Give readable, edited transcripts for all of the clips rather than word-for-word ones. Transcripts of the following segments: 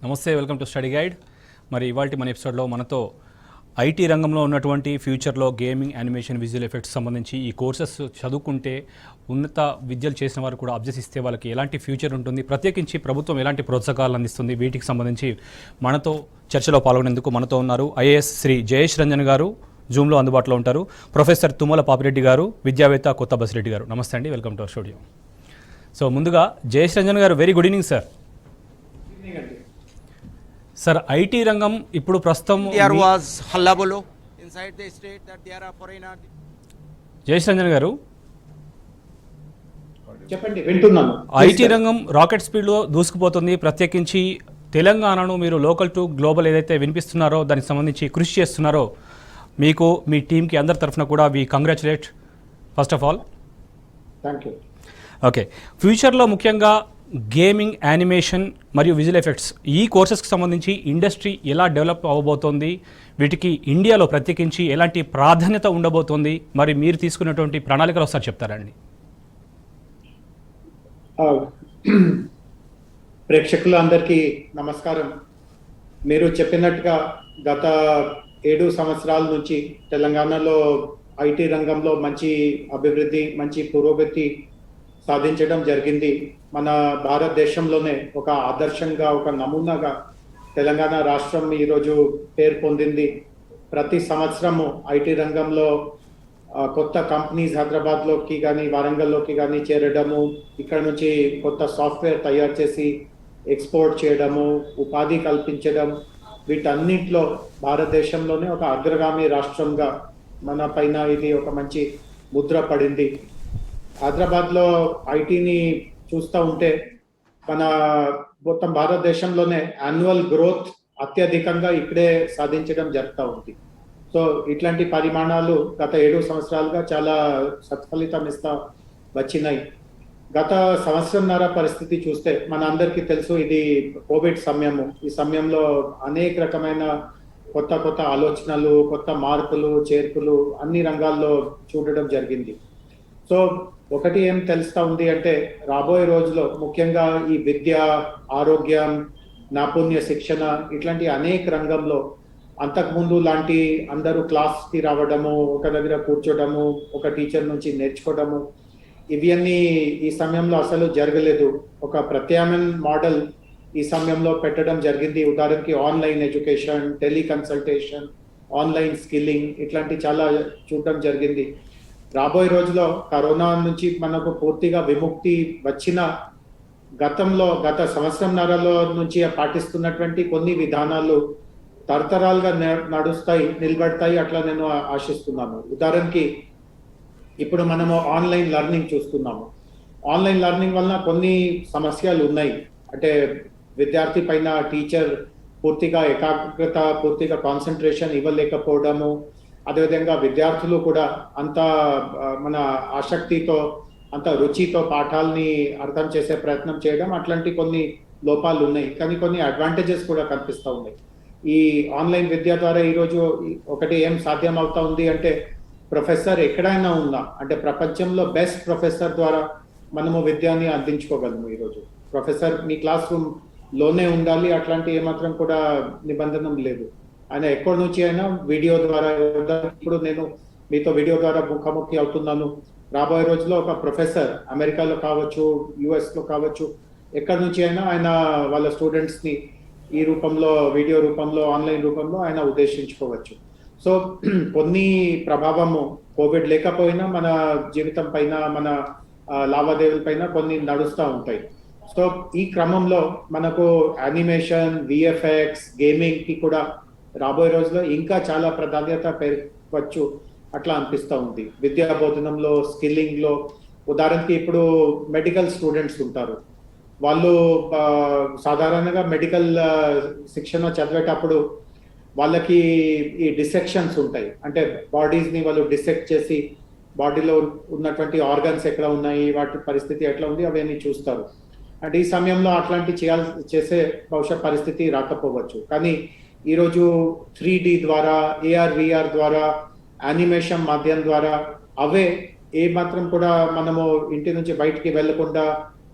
నమస్తే, welcome to study guide. మరి ఇవాళ మన ఎపిసోడ్లో మనతో ఐటీ రంగంలో ఉన్నటువంటి ఫ్యూచర్లో గేమింగ్, యానిమేషన్, విజువల్ ఎఫెక్ట్స్ సంబంధించి ఈ కోర్సెస్ చదువుకుంటే ఉన్నత విద్యలు చేసిన వారు కూడా అభ్యసిస్తే వాళ్ళకి ఎలాంటి ఫ్యూచర్ ఉంటుంది, ప్రత్యేకించి ప్రభుత్వం ఎలాంటి ప్రోత్సాహాలు అందిస్తుంది, వీటికి సంబంధించి మనతో చర్చలో పాల్గొనేందుకు మనతో ఉన్నారు ఐఏఎస్ శ్రీ జయేష్ రంజన్ గారు, జూమ్లో అందుబాటులో ఉంటారు. ప్రొఫెసర్ తుమ్మల పాపిరెడ్డి గారు, విద్యావేత్త కొత్త బసిరెడ్డి గారు. నమస్తే అండి, welcome to our studio. So ముందుగా జయేష్ రంజన్ గారు, very good evening sir. Sir, IT రంగం ఇప్పుడు ప్రస్తుతం జయేష్ రంజన్ గారు చెప్పండి, వింటున్నాను. ఐటీ రంగం రాకెట్ స్పీడ్లో దూసుకుపోతుంది. ప్రత్యేకించి తెలంగాణను మీరు లోకల్ టు గ్లోబల్ ఏదైతే వినిపిస్తున్నారో దానికి సంబంధించి కృషి చేస్తున్నారో మీకు, మీ టీంకి అందరి తరఫున కూడా we congratulate first of all. Thank you. Okay, ఫ్యూచర్లో ముఖ్యంగా గేమింగ్, యానిమేషన్ మరియు విజువల్ ఎఫెక్ట్స్ ఈ కోర్సెస్కి సంబంధించి ఇండస్ట్రీ ఎలా డెవలప్ అవ్వబోతోంది, వీటికి ఇండియాలో ప్రత్యేకించి ఎలాంటి ప్రాధాన్యత ఉండబోతోంది, మరి మీరు తీసుకున్నటువంటి ప్రణాళికలు ఒకసారి చెప్తారండి. ప్రేక్షకులందరికీ నమస్కారం. మీరు చెప్పినట్టుగా గత 7 సంవత్సరాల నుంచి తెలంగాణలో ఐటీ రంగంలో మంచి అభివృద్ధి, మంచి పురోగతి సాధించడం జరిగింది. మన భారతదేశంలోనే ఒక ఆదర్శంగా, ఒక నమూనాగా తెలంగాణ రాష్ట్రం ఈరోజు పేరు పొందింది. ప్రతి సంవత్సరము ఐటీ రంగంలో కొత్త కంపెనీస్ హైదరాబాద్లోకి కానీ వరంగల్లోకి కానీ చేరడము, ఇక్కడ నుంచి కొత్త సాఫ్ట్వేర్ తయారు చేసి ఎక్స్పోర్ట్ చేయడము, ఉపాధి కల్పించడం, వీటన్నింటిలో భారతదేశంలోనే ఒక అగ్రగామి రాష్ట్రంగా మన పైన ఇది ఒక మంచి ముద్ర పడింది. హైదరాబాద్లో ఐటీని చూస్తూ ఉంటే మన మొత్తం భారతదేశంలోనే యాన్యువల్ గ్రోత్ అత్యధికంగా ఇక్కడే సాధించడం జరుగుతూ ఉంది. సో ఇట్లాంటి పరిమాణాలు గత 7 సంవత్సరాలుగా చాలా సత్ఫలితం ఇస్తా వచ్చినాయి. గత సంవత్సరంన్నర పరిస్థితి చూస్తే మన అందరికీ తెలుసు, ఇది కోవిడ్ సమయము. ఈ సమయంలో అనేక రకమైన కొత్త కొత్త ఆలోచనలు, కొత్త మార్పులు, చేర్పులు అన్ని రంగాల్లో చూడడం జరిగింది. సో ఒకటి ఏం తెలుస్తా ఉంది అంటే, రాబోయే రోజుల్లో ముఖ్యంగా ఈ విద్య, ఆరోగ్యం, నైపుణ్య శిక్షణ ఇట్లాంటి అనేక రంగంలో అంతకుముందు లాంటి అందరూ క్లాస్కి రావడము, ఒక దగ్గర కూర్చోవడము, ఒక టీచర్ నుంచి నేర్చుకోవడము, ఇవన్నీ ఈ సమయంలో అసలు జరగలేదు. ఒక ప్రత్యామ్నాయ మోడల్ ఈ సమయంలో పెట్టడం జరిగింది. ఉదాహరణకి online education, teleconsultation, online skilling ఇట్లాంటి చాలా చూడడం జరిగింది. రాబోయే రోజుల్లో కరోనా నుంచి మనకు పూర్తిగా విముక్తి వచ్చిన గత సంవత్సరంన్నరలో నుంచి పాటిస్తున్నటువంటి కొన్ని విధానాలు తరతరాలుగా నడుస్తాయి, నిలబడతాయి, అట్లా నేను ఆశిస్తున్నాను. ఉదాహరణకి ఇప్పుడు మనము ఆన్లైన్ లెర్నింగ్ చూస్తున్నాము. ఆన్లైన్ లెర్నింగ్ వలన కొన్ని సమస్యలు ఉన్నాయి. అంటే విద్యార్థి పైన టీచర్ పూర్తిగా ఏకాగ్రత, పూర్తిగా కాన్సన్ట్రేషన్ ఇవ్వలేకపోవడము, అదేవిధంగా విద్యార్థులు కూడా అంత మన ఆసక్తితో, అంత రుచితో పాఠాలని అర్థం చేసే ప్రయత్నం చేయడం, అట్లాంటి కొన్ని లోపాలు ఉన్నాయి. కానీ కొన్ని అడ్వాంటేజెస్ కూడా కనిపిస్తూ ఉన్నాయి. ఈ ఆన్లైన్ విద్య ద్వారా ఈరోజు ఒకటి ఏం సాధ్యం అవుతా ఉంది అంటే, ప్రొఫెసర్ ఎక్కడైనా ఉన్నా, అంటే ప్రపంచంలో బెస్ట్ ప్రొఫెసర్ ద్వారా మనము విద్యని అందించుకోగలము. ఈరోజు ప్రొఫెసర్ మీ క్లాస్ రూమ్ లోనే ఉండాలి, అట్లాంటి ఏమాత్రం కూడా నిబంధన లేదు. ఆయన ఎక్కడి నుంచి అయినా వీడియో ద్వారా, ఇప్పుడు నేను మీతో వీడియో ద్వారా ముఖాముఖి అవుతున్నాను. రాబోయే రోజుల్లో ఒక ప్రొఫెసర్ అమెరికాలో కావచ్చు, యుఎస్లో కావచ్చు, ఎక్కడి నుంచి అయినా ఆయన వాళ్ళ స్టూడెంట్స్ని ఈ రూపంలో, వీడియో రూపంలో, ఆన్లైన్ రూపంలో ఆయన ఉద్దేశించుకోవచ్చు. సో కొన్ని ప్రభావము కోవిడ్ లేకపోయినా మన జీవితం పైన, మన లావాదేవీల పైన కొన్ని నడుస్తూ ఉంటాయి. సో ఈ క్రమంలో మనకు యానిమేషన్, విఎఫ్ఎక్స్, గేమింగ్కి కూడా రాబోయే రోజుల్లో ఇంకా చాలా ప్రాధాన్యత పెరగవచ్చు అట్లా అనిపిస్తూ ఉంది. విద్యా బోధనంలో, స్కిల్లింగ్లో, ఉదాహరణకి ఇప్పుడు మెడికల్ స్టూడెంట్స్ ఉంటారు. వాళ్ళు సాధారణంగా మెడికల్ శిక్షణ చదివేటప్పుడు వాళ్ళకి ఈ డిసెక్షన్స్ ఉంటాయి. అంటే బాడీస్ని వాళ్ళు డిసెక్ట్ చేసి బాడీలో ఉన్నటువంటి ఆర్గన్స్ ఎక్కడ ఉన్నాయి, వాటి పరిస్థితి ఎట్లా ఉంది, అవన్నీ చూస్తారు. అంటే ఈ సమయంలో అట్లాంటి చేసే బహుశా పరిస్థితి రాకపోవచ్చు. కానీ ఈరోజు 3D ద్వారా, AR, VR ద్వారా, యానిమేషన్ మాధ్యమం ద్వారా అవే ఏ మాత్రం కూడా మనము ఇంటి నుంచి బయటికి వెళ్ళకుండా,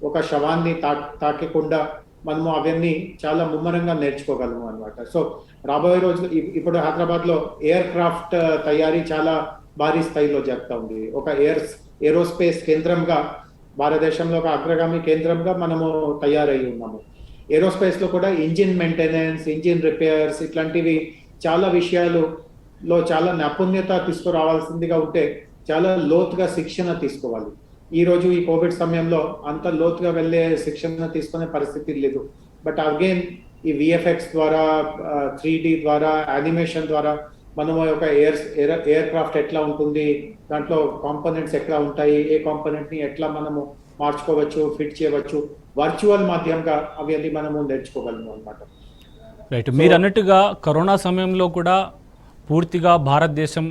ఒక శవాన్ని తాకకుండా మనము అవన్నీ చాలా ముమ్మరంగా నేర్చుకోగలము అనమాట. సో రాబోయే రోజులు ఇప్పుడు హైదరాబాద్లో ఎయిర్ క్రాఫ్ట్ తయారీ చాలా భారీ స్థాయిలో జరుగుతూ ఉంది. ఒక ఏరోస్పేస్ కేంద్రంగా భారతదేశంలో ఒక అగ్రగామి కేంద్రంగా మనము తయారై ఉన్నాము. ఏరోస్పేస్లో కూడా ఇంజిన్ మెయింటెనెన్స్, ఇంజిన్ రిపేర్స్ ఇట్లాంటివి చాలా విషయాలలో చాలా నైపుణ్యత తీసుకురావాల్సిందిగా ఉంటే చాలా లోతుగా శిక్షణ తీసుకోవాలి. ఈరోజు ఈ కోవిడ్ సమయంలో అంత లోతుగా వెళ్ళే శిక్షణ తీసుకునే పరిస్థితి లేదు. బట్ అగైన్ ఈ విఎఫ్ఎక్స్ ద్వారా, 3D ద్వారా, యానిమేషన్ ద్వారా మనము ఒక ఎయిర్ క్రాఫ్ట్ ఎట్లా ఉంటుంది, దాంట్లో కాంపోనెంట్స్ ఎట్లా ఉంటాయి, ఏ కాంపోనెంట్ని ఎట్లా మనము మార్చుకోవచ్చు, ఫిట్ చేయవచ్చు, వర్చువల్ మాధ్యమంగా అవన్నీ మనము నేర్చుకోగలము అనమాట. రైట్. మీరు అన్నట్టుగా కరోనా సమయంలో కూడా పూర్తిగా భారతదేశం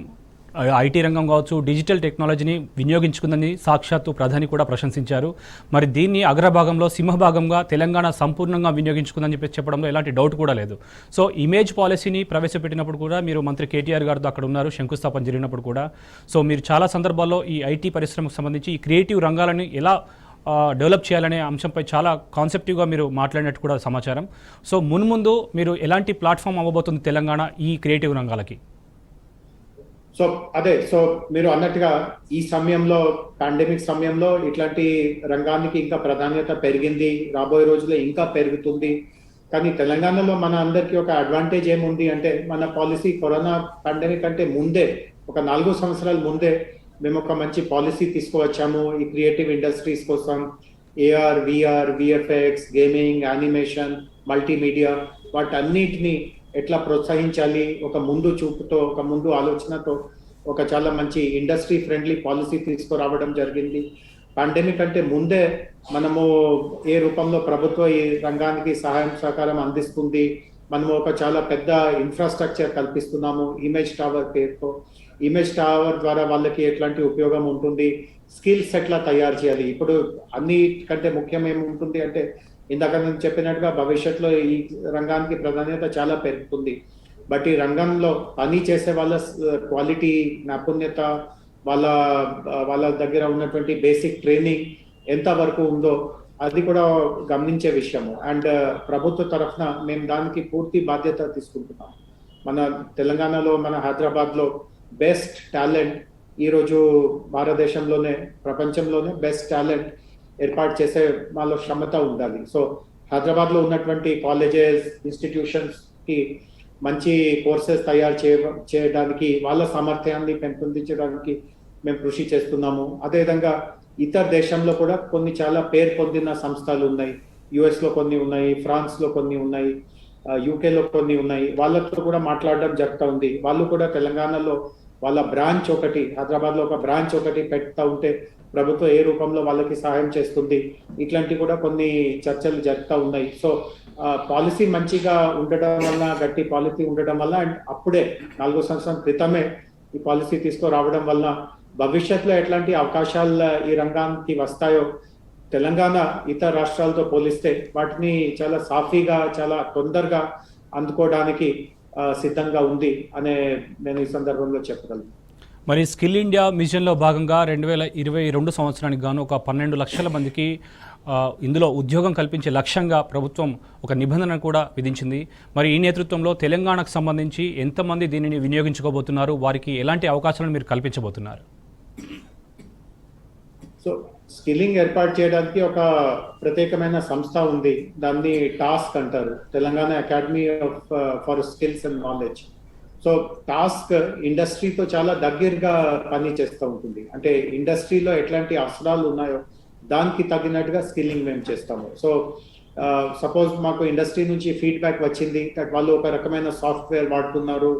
ఐటీ రంగం కావచ్చు, డిజిటల్ టెక్నాలజీని వినియోగించుకుందని సాక్షాత్తు ప్రధాని కూడా ప్రశంసించారు. మరి దీన్ని అగ్రభాగంలో సింహభాగంగా తెలంగాణ సంపూర్ణంగా వినియోగించుకుందని చెప్పడంలో ఎలాంటి డౌట్ కూడా లేదు. సో ఇమేజ్ పాలసీని ప్రవేశపెట్టినప్పుడు కూడా మీరు మంత్రి కేటీఆర్ గారితో అక్కడ ఉన్నారు, శంకుస్థాపన జరిగినప్పుడు కూడా. సో మీరు చాలా సందర్భాల్లో ఈ ఐటీ పరిశ్రమకు సంబంధించి ఈ క్రియేటివ్ రంగాలను ఎలా డెవలప్ చేయాలనే అంశంపై చాలా కాన్సెప్టివ్గా మీరు మాట్లాడినట్టు కూడా సమాచారం. సో మున్ముందు మీరు ఎలాంటి ప్లాట్ఫామ్ అవ్వబోతుంది తెలంగాణ ఈ క్రియేటివ్ రంగాలకి? సో మీరు అన్నట్టుగా ఈ సమయంలో, పాండమిక్ సమయంలో ఇట్లాంటి రంగానికి ఇంకా ప్రాధాన్యత పెరిగింది, రాబోయే రోజుల్లో ఇంకా పెరుగుతుంది. కానీ తెలంగాణలో మన అందరికీ ఒక అడ్వాంటేజ్ ఏముంది అంటే, మన పాలసీ కరోనా పాండమిక్ అంటే ముందే, ఒక 4 సంవత్సరాల ముందే మేము ఒక మంచి పాలసీ తీసుకువచ్చాము ఈ క్రియేటివ్ ఇండస్ట్రీస్ కోసం. AR, VR, VFX, gaming, animation, multimedia వాటన్నిటిని ఎట్లా ప్రోత్సహించాలి, ఒక ముందు చూపుతో, ఒక ముందు ఆలోచనతో ఒక చాలా మంచి ఇండస్ట్రీ ఫ్రెండ్లీ పాలసీ తీసుకురావడం జరిగింది. పాండమిక్ అంటే ముందే మనము ఏ రూపంలో ప్రభుత్వం ఈ రంగానికి సహాయం సహకారం అందిస్తుంది, మనము ఒక చాలా పెద్ద ఇన్ఫ్రాస్ట్రక్చర్ కల్పిస్తున్నాము ఇమేజ్ టవర్ పేరుతో. ఇమేజ్ టవర్ ద్వారా వాళ్ళకి ఎట్లాంటి ఉపయోగం ఉంటుంది, స్కిల్స్ ఎట్లా తయారు చేయాలి. ఇప్పుడు అన్నిటికంటే ముఖ్యం ఏముంటుంది అంటే, ఇందాక నేను చెప్పినట్టుగా భవిష్యత్తులో ఈ రంగానికి ప్రాధాన్యత చాలా పెరుగుతుంది. బట్ ఈ రంగంలో పని చేసే వాళ్ళ క్వాలిటీ, నైపుణ్యత, వాళ్ళ దగ్గర ఉన్నటువంటి బేసిక్ ట్రైనింగ్ ఎంత వరకు ఉందో అది కూడా గమనించే విషయము. అండ్ ప్రభుత్వ తరఫున మేము దానికి పూర్తి బాధ్యత తీసుకుంటున్నాం. మన తెలంగాణలో, మన హైదరాబాద్లో బెస్ట్ టాలెంట్ ఈరోజు భారతదేశంలోనే, ప్రపంచంలోనే బెస్ట్ టాలెంట్ ఏర్పాటు చేసే వాళ్ళ క్షమత ఉండాలి. సో హైదరాబాద్లో ఉన్నటువంటి కాలేజెస్, ఇన్స్టిట్యూషన్స్కి మంచి కోర్సెస్ తయారు చేయడానికి, వాళ్ళ సామర్థ్యాన్ని పెంపొందించడానికి మేము కృషి చేస్తున్నాము. అదేవిధంగా ఇతర దేశంలో కూడా కొన్ని చాలా పేరు పొందిన సంస్థలు ఉన్నాయి. యుఎస్లో కొన్ని ఉన్నాయి, ఫ్రాన్స్లో కొన్ని ఉన్నాయి, యూకేలో కొన్ని ఉన్నాయి. వాళ్ళతో కూడా మాట్లాడడం జరుగుతూ ఉంది. వాళ్ళు కూడా తెలంగాణలో వాళ్ళ బ్రాంచ్ ఒకటి, హైదరాబాద్లో ఒక బ్రాంచ్ ఒకటి పెడతా ఉంటే ప్రభుత్వం ఏ రూపంలో వాళ్ళకి సహాయం చేస్తుంది, ఇట్లాంటి కూడా కొన్ని చర్చలు జరుగుతూ ఉన్నాయి. సో పాలసీ మంచిగా ఉండడం వల్ల, గట్టి పాలసీ ఉండడం వల్ల, అండ్ అప్పుడే 4 సంవత్సరాల క్రితమే ఈ పాలసీ తీసుకురావడం వల్ల భవిష్యత్తులో ఎట్లాంటి అవకాశాలు ఈ రంగానికి వస్తాయో తెలంగాణ ఇతర రాష్ట్రాలతో పోలిస్తే వాటిని చాలా సాఫీగా, చాలా తొందరగా అందుకోవడానికి సిద్ధంగా ఉంది అనే నేను ఈ సందర్భంలో చెప్పగలను. మరి స్కిల్ ఇండియా మిషన్లో భాగంగా 2022 సంవత్సరానికి గాను ఒక 12 లక్షల మందికి ఇందులో ఉద్యోగం కల్పించే లక్ష్యంగా ప్రభుత్వం ఒక నిబంధన కూడా విధించింది. మరి ఈ నేతృత్వంలో తెలంగాణకు సంబంధించి ఎంతమంది దీనిని వినియోగించుకోబోతున్నారు, వారికి ఎలాంటి అవకాశాలను మీరు కల్పించబోతున్నారు? సో స్కిల్లింగ్ ఏర్పాటు చేయడానికి ఒక ప్రత్యేకమైన సంస్థ ఉంది. దాన్ని టాస్క్ అంటారు, Telangana academy for skills and knowledge. So task ఇండస్ట్రీతో చాలా దగ్గరగా పని చేస్తూ ఉంటుంది. అంటే ఇండస్ట్రీలో ఎట్లాంటి అవసరాలు ఉన్నాయో దానికి తగినట్టుగా స్కిల్లింగ్ మేము చేస్తాము. సో సపోజ్ మాకు ఇండస్ట్రీ నుంచి ఫీడ్బ్యాక్ వచ్చింది దట్ వాళ్ళు ఒక రకమైన సాఫ్ట్వేర్ వాడుతున్నారు,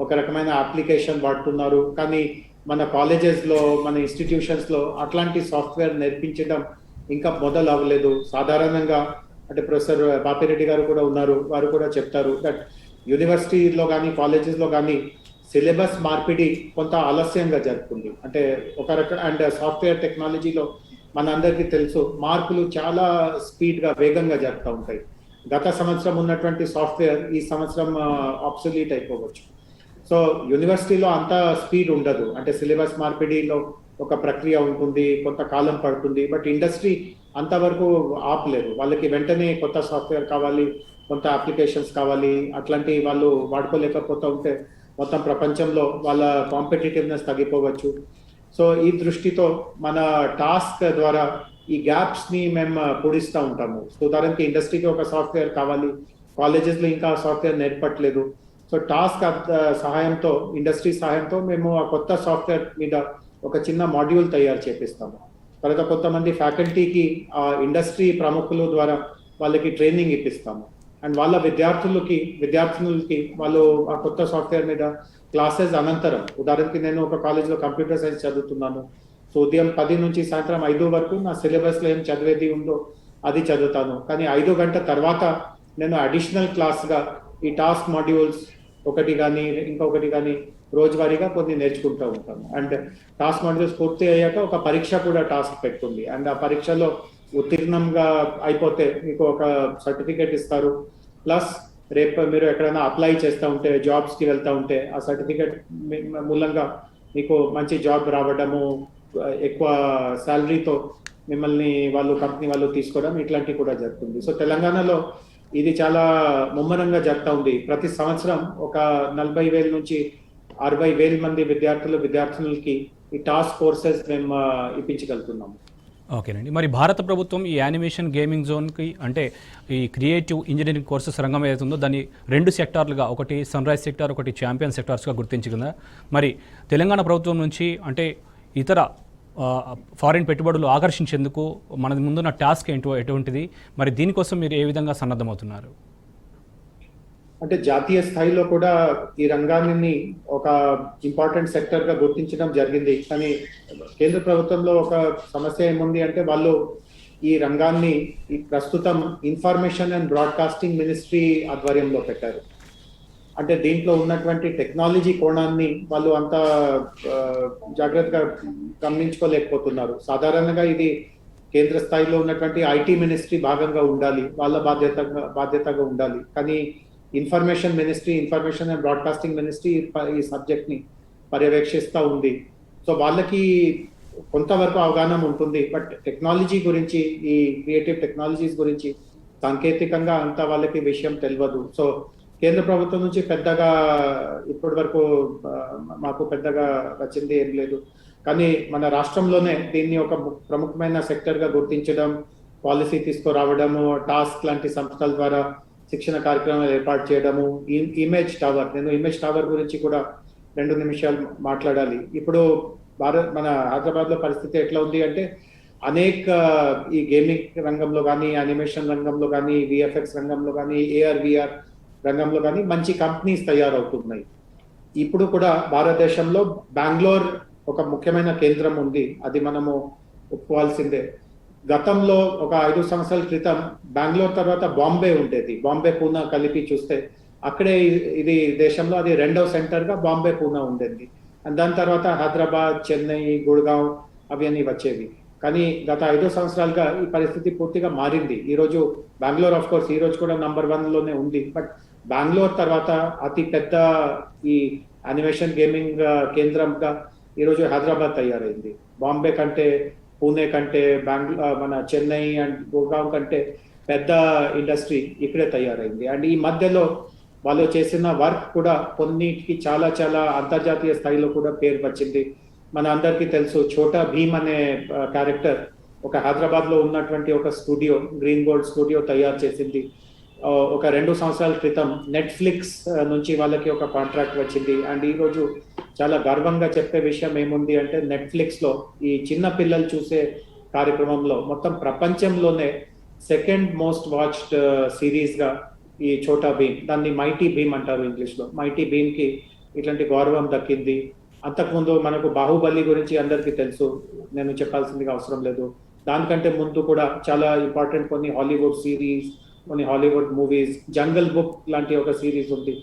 ఒక రకమైన అప్లికేషన్ వాడుతున్నారు, కానీ మన కాలేజెస్లో, మన ఇన్స్టిట్యూషన్స్లో అట్లాంటి సాఫ్ట్వేర్ నేర్పించడం ఇంకా మొదలు అవ్వలేదు. సాధారణంగా అంటే ప్రొఫెసర్ బాపిరెడ్డి గారు కూడా ఉన్నారు, వారు కూడా చెప్తారు దట్ యూనివర్సిటీలో కానీ కాలేజెస్లో కానీ సిలబస్ మార్పిడి కొంత ఆలస్యంగా జరుగుతుంది. అంటే ఒక రకం అండ్ సాఫ్ట్వేర్ టెక్నాలజీలో మన అందరికీ తెలుసు మార్పులు చాలా స్పీడ్గా, వేగంగా జరుగుతూ ఉంటాయి. గత సంవత్సరం ఉన్నటువంటి సాఫ్ట్వేర్ ఈ సంవత్సరం ఆబ్సొల్యూట్ అయిపోవచ్చు. సో యూనివర్సిటీలో అంత స్పీడ్ ఉండదు. అంటే సిలబస్ మార్పిడిలో ఒక ప్రక్రియ ఉంటుంది, కొంత కాలం పడుతుంది. బట్ ఇండస్ట్రీ అంతవరకు ఆపలేరు. వాళ్ళకి వెంటనే కొత్త సాఫ్ట్వేర్ కావాలి, కొంత అప్లికేషన్స్ కావాలి, అట్లాంటి వాళ్ళు వాడుకోలేకపోతూ ఉంటే మొత్తం ప్రపంచంలో వాళ్ళ కాంపిటేటివ్నెస్ తగ్గిపోవచ్చు. సో ఈ దృష్టితో మన టాస్క్ ద్వారా ఈ గ్యాప్స్ని మేము పూడిస్తూ ఉంటాము. సో ఉదాహరణకి ఇండస్ట్రీకి ఒక సాఫ్ట్వేర్ కావాలి, కాలేజెస్లో ఇంకా సాఫ్ట్వేర్ నేర్పట్లేదు. సో టాస్క్ సహాయంతో, ఇండస్ట్రీ సహాయంతో మేము ఆ కొత్త సాఫ్ట్వేర్ మీద ఒక చిన్న మాడ్యూల్ తయారు చేపిస్తాము. తర్వాత కొంతమంది ఫ్యాకల్టీకి ఆ ఇండస్ట్రీ ప్రముఖుల ద్వారా వాళ్ళకి ట్రైనింగ్ ఇప్పిస్తాము. అండ్ వాళ్ళ విద్యార్థులకి వాళ్ళు ఆ కొత్త సాఫ్ట్వేర్ మీద క్లాసెస్ అనంతరం, ఉదాహరణకి నేను ఒక కాలేజ్లో కంప్యూటర్ సైన్స్ చదువుతున్నాను. సో ఉదయం 10 నుంచి సాయంత్రం 5 వరకు నా సిలబస్లో ఏం చదివేది ఉందో అది చదువుతాను. కానీ 5 గంటల తర్వాత నేను అడిషనల్ క్లాస్గా ఈ టాస్క్ మాడ్యూల్స్ ఒకటి కానీ ఇంకొకటి కానీ రోజువారీగా కొన్ని నేర్చుకుంటూ ఉంటాను. అండ్ టాస్క్ మాడ్యూల్స్ పూర్తి అయ్యాక ఒక పరీక్ష కూడా టాస్క్ పెట్టుకుంది. అండ్ ఆ పరీక్షలో ఉత్తీర్ణంగా అయిపోతే మీకు ఒక సర్టిఫికేట్ ఇస్తారు. ప్లస్ రేపు మీరు ఎక్కడైనా అప్లై చేస్తూ ఉంటే, జాబ్స్కి వెళ్తూ ఉంటే ఆ సర్టిఫికేట్ మూలంగా మీకు మంచి జాబ్ రావడము, ఎక్కువ శాలరీతో మిమ్మల్ని కంపెనీ వాళ్ళు తీసుకోవడం ఇట్లాంటివి కూడా జరుగుతుంది. సో తెలంగాణలో ఇది చాలా ముమ్మరంగా జరుగుతూ ఉంది. ప్రతి సంవత్సరం ఒక 40,000 నుంచి 60,000 మంది విద్యార్థులకి ఈ టాస్క్ కోర్సెస్ మేము ఇప్పించగలుగుతున్నాము. ఓకేనండి. మరి భారత ప్రభుత్వం ఈ యానిమేషన్ గేమింగ్ జోన్కి, అంటే ఈ క్రియేటివ్ ఇంజనీరింగ్ కోర్సెస్ రంగం ఏదైతుందో దాన్ని 2 సెక్టార్లుగా, ఒకటి సన్రైజ్ సెక్టార్, ఒకటి ఛాంపియన్ సెక్టార్స్గా గుర్తించిందా? మరి తెలంగాణ ప్రభుత్వం నుంచి అంటే ఇతర ఫారిన్ పెట్టుబడులు ఆకర్షించేందుకు మన ముందున్న టాస్క్ ఎటువంటిది? మరి దీనికోసం మీరు ఏ విధంగా సన్నద్ధమవుతున్నారు? అంటే జాతీయ స్థాయిలో కూడా ఈ రంగాన్ని ఒక ఇంపార్టెంట్ సెక్టర్ గా గుర్తించడం జరిగింది. కానీ కేంద్ర ప్రభుత్వంలో ఒక సమస్య ఏముంది అంటే వాళ్ళు ఈ రంగాన్ని ఈ ప్రస్తుతం ఇన్ఫర్మేషన్ అండ్ బ్రాడ్కాస్టింగ్ మినిస్ట్రీ ఆధ్వర్యంలో పెట్టారు. అంటే దీంట్లో ఉన్నటువంటి టెక్నాలజీ కోణాన్ని వాళ్ళు అంత జాగ్రత్తగా గమనించుకోలేకపోతున్నారు. సాధారణంగా ఇది కేంద్ర స్థాయిలో ఉన్నటువంటి ఐటీ మినిస్ట్రీ భాగంగా ఉండాలి, వాళ్ళ బాధ్యతగా ఉండాలి. కానీ ఇన్ఫర్మేషన్ అండ్ బ్రాడ్కాస్టింగ్ మినిస్ట్రీ ఈ సబ్జెక్ట్ ని పర్యవేక్షిస్తూ ఉంది. సో వాళ్ళకి కొంతవరకు అవగాహన ఉంటుంది, బట్ టెక్నాలజీ గురించి, ఈ క్రియేటివ్ టెక్నాలజీస్ గురించి సాంకేతికంగా అంత వాళ్ళకి విషయం తెలియదు. సో కేంద్ర ప్రభుత్వం నుంచి పెద్దగా ఇప్పటి వరకు మాకు పెద్దగా వచ్చింది ఏం లేదు. కానీ మన రాష్ట్రంలోనే దీన్ని ఒక ప్రముఖమైన సెక్టర్గా గుర్తించడం, పాలసీ తీసుకురావడము, టాస్క్ లాంటి సంస్థల ద్వారా శిక్షణ కార్యక్రమాలు ఏర్పాటు చేయడము, నేను ఇమేజ్ టవర్ గురించి కూడా 2 నిమిషాలు మాట్లాడాలి. ఇప్పుడు మన హైదరాబాద్లో పరిస్థితి ఎట్లా ఉంది అంటే అనేక ఈ గేమింగ్ రంగంలో కానీ, యానిమేషన్ రంగంలో కానీ, విఎఫ్ఎక్స్ రంగంలో కానీ, AR/VR రంగంలో కానీ మంచి కంపెనీస్ తయారవుతున్నాయి. ఇప్పుడు కూడా భారతదేశంలో బెంగళూరు ఒక ముఖ్యమైన కేంద్రం ఉంది, అది మనము ఒప్పుకోవాల్సిందే. గతంలో ఒక 5 సంవత్సరాల క్రితం బెంగళూరు తర్వాత బాంబే ఉండేది. బాంబే, పూనా కలిపి చూస్తే అక్కడే ఇది దేశంలో అది 2వ సెంటర్గా బాంబే, పూనా ఉండేది. అండ్ దాని తర్వాత హైదరాబాద్, చెన్నై, గుడ్గావ్ అవి అన్నీ వచ్చేవి. కానీ గత 5 సంవత్సరాలుగా ఈ పరిస్థితి పూర్తిగా మారింది. ఈరోజు బెంగళూరు ఆఫ్ కోర్స్ ఈరోజు కూడా నంబర్ 1లోనే ఉంది, బట్ బెంగళూరు తర్వాత అతి పెద్ద ఈ యానిమేషన్ గేమింగ్ కేంద్రంగా ఈరోజు హైదరాబాద్ తయారైంది. బాంబే కంటే, పూణే కంటే, మన చెన్నై అండ్ గుర్గావ్ కంటే పెద్ద ఇండస్ట్రీ ఇక్కడే తయారైంది. అండ్ ఈ మధ్యలో వాళ్ళు చేసిన వర్క్ కూడా కొన్నిటికి చాలా చాలా అంతర్జాతీయ స్థాయిలో కూడా పేరు వచ్చింది. మన అందరికీ తెలుసు, ఛోటా భీమ్ అనే క్యారెక్టర్ ఒక హైదరాబాద్లో ఉన్నటువంటి ఒక స్టూడియో, గ్రీన్ గోల్డ్ స్టూడియో తయారు చేసింది. ఒక 2 సంవత్సరాల క్రితం నెట్ఫ్లిక్స్ నుంచి వాళ్ళకి ఒక కాంట్రాక్ట్ వచ్చింది. అండ్ ఈరోజు చాలా గర్వంగా చెప్పే విషయం ఏముంది అంటే నెట్ఫ్లిక్స్లో ఈ చిన్న పిల్లలు చూసే కార్యక్రమంలో మొత్తం ప్రపంచంలోనే 2nd మోస్ట్ వాచ్డ్ సిరీస్గా ఈ ఛోటా భీమ్, దాన్ని మైటీ భీమ్ అంటారు ఇంగ్లీష్లో, మైటీ భీమ్కి ఇట్లాంటి గౌరవం దక్కింది. అంతకుముందు మనకు బాహుబలి గురించి అందరికీ తెలుసు, నేను చెప్పాల్సిందిగా అవసరం లేదు. దానికంటే ముందు కూడా చాలా ఇంపార్టెంట్ కొన్ని హాలీవుడ్ సిరీస్, కొన్ని హాలీవుడ్ మూవీస్, జంగల్ బుక్ లాంటి ఒక సిరీస్ ఉంది.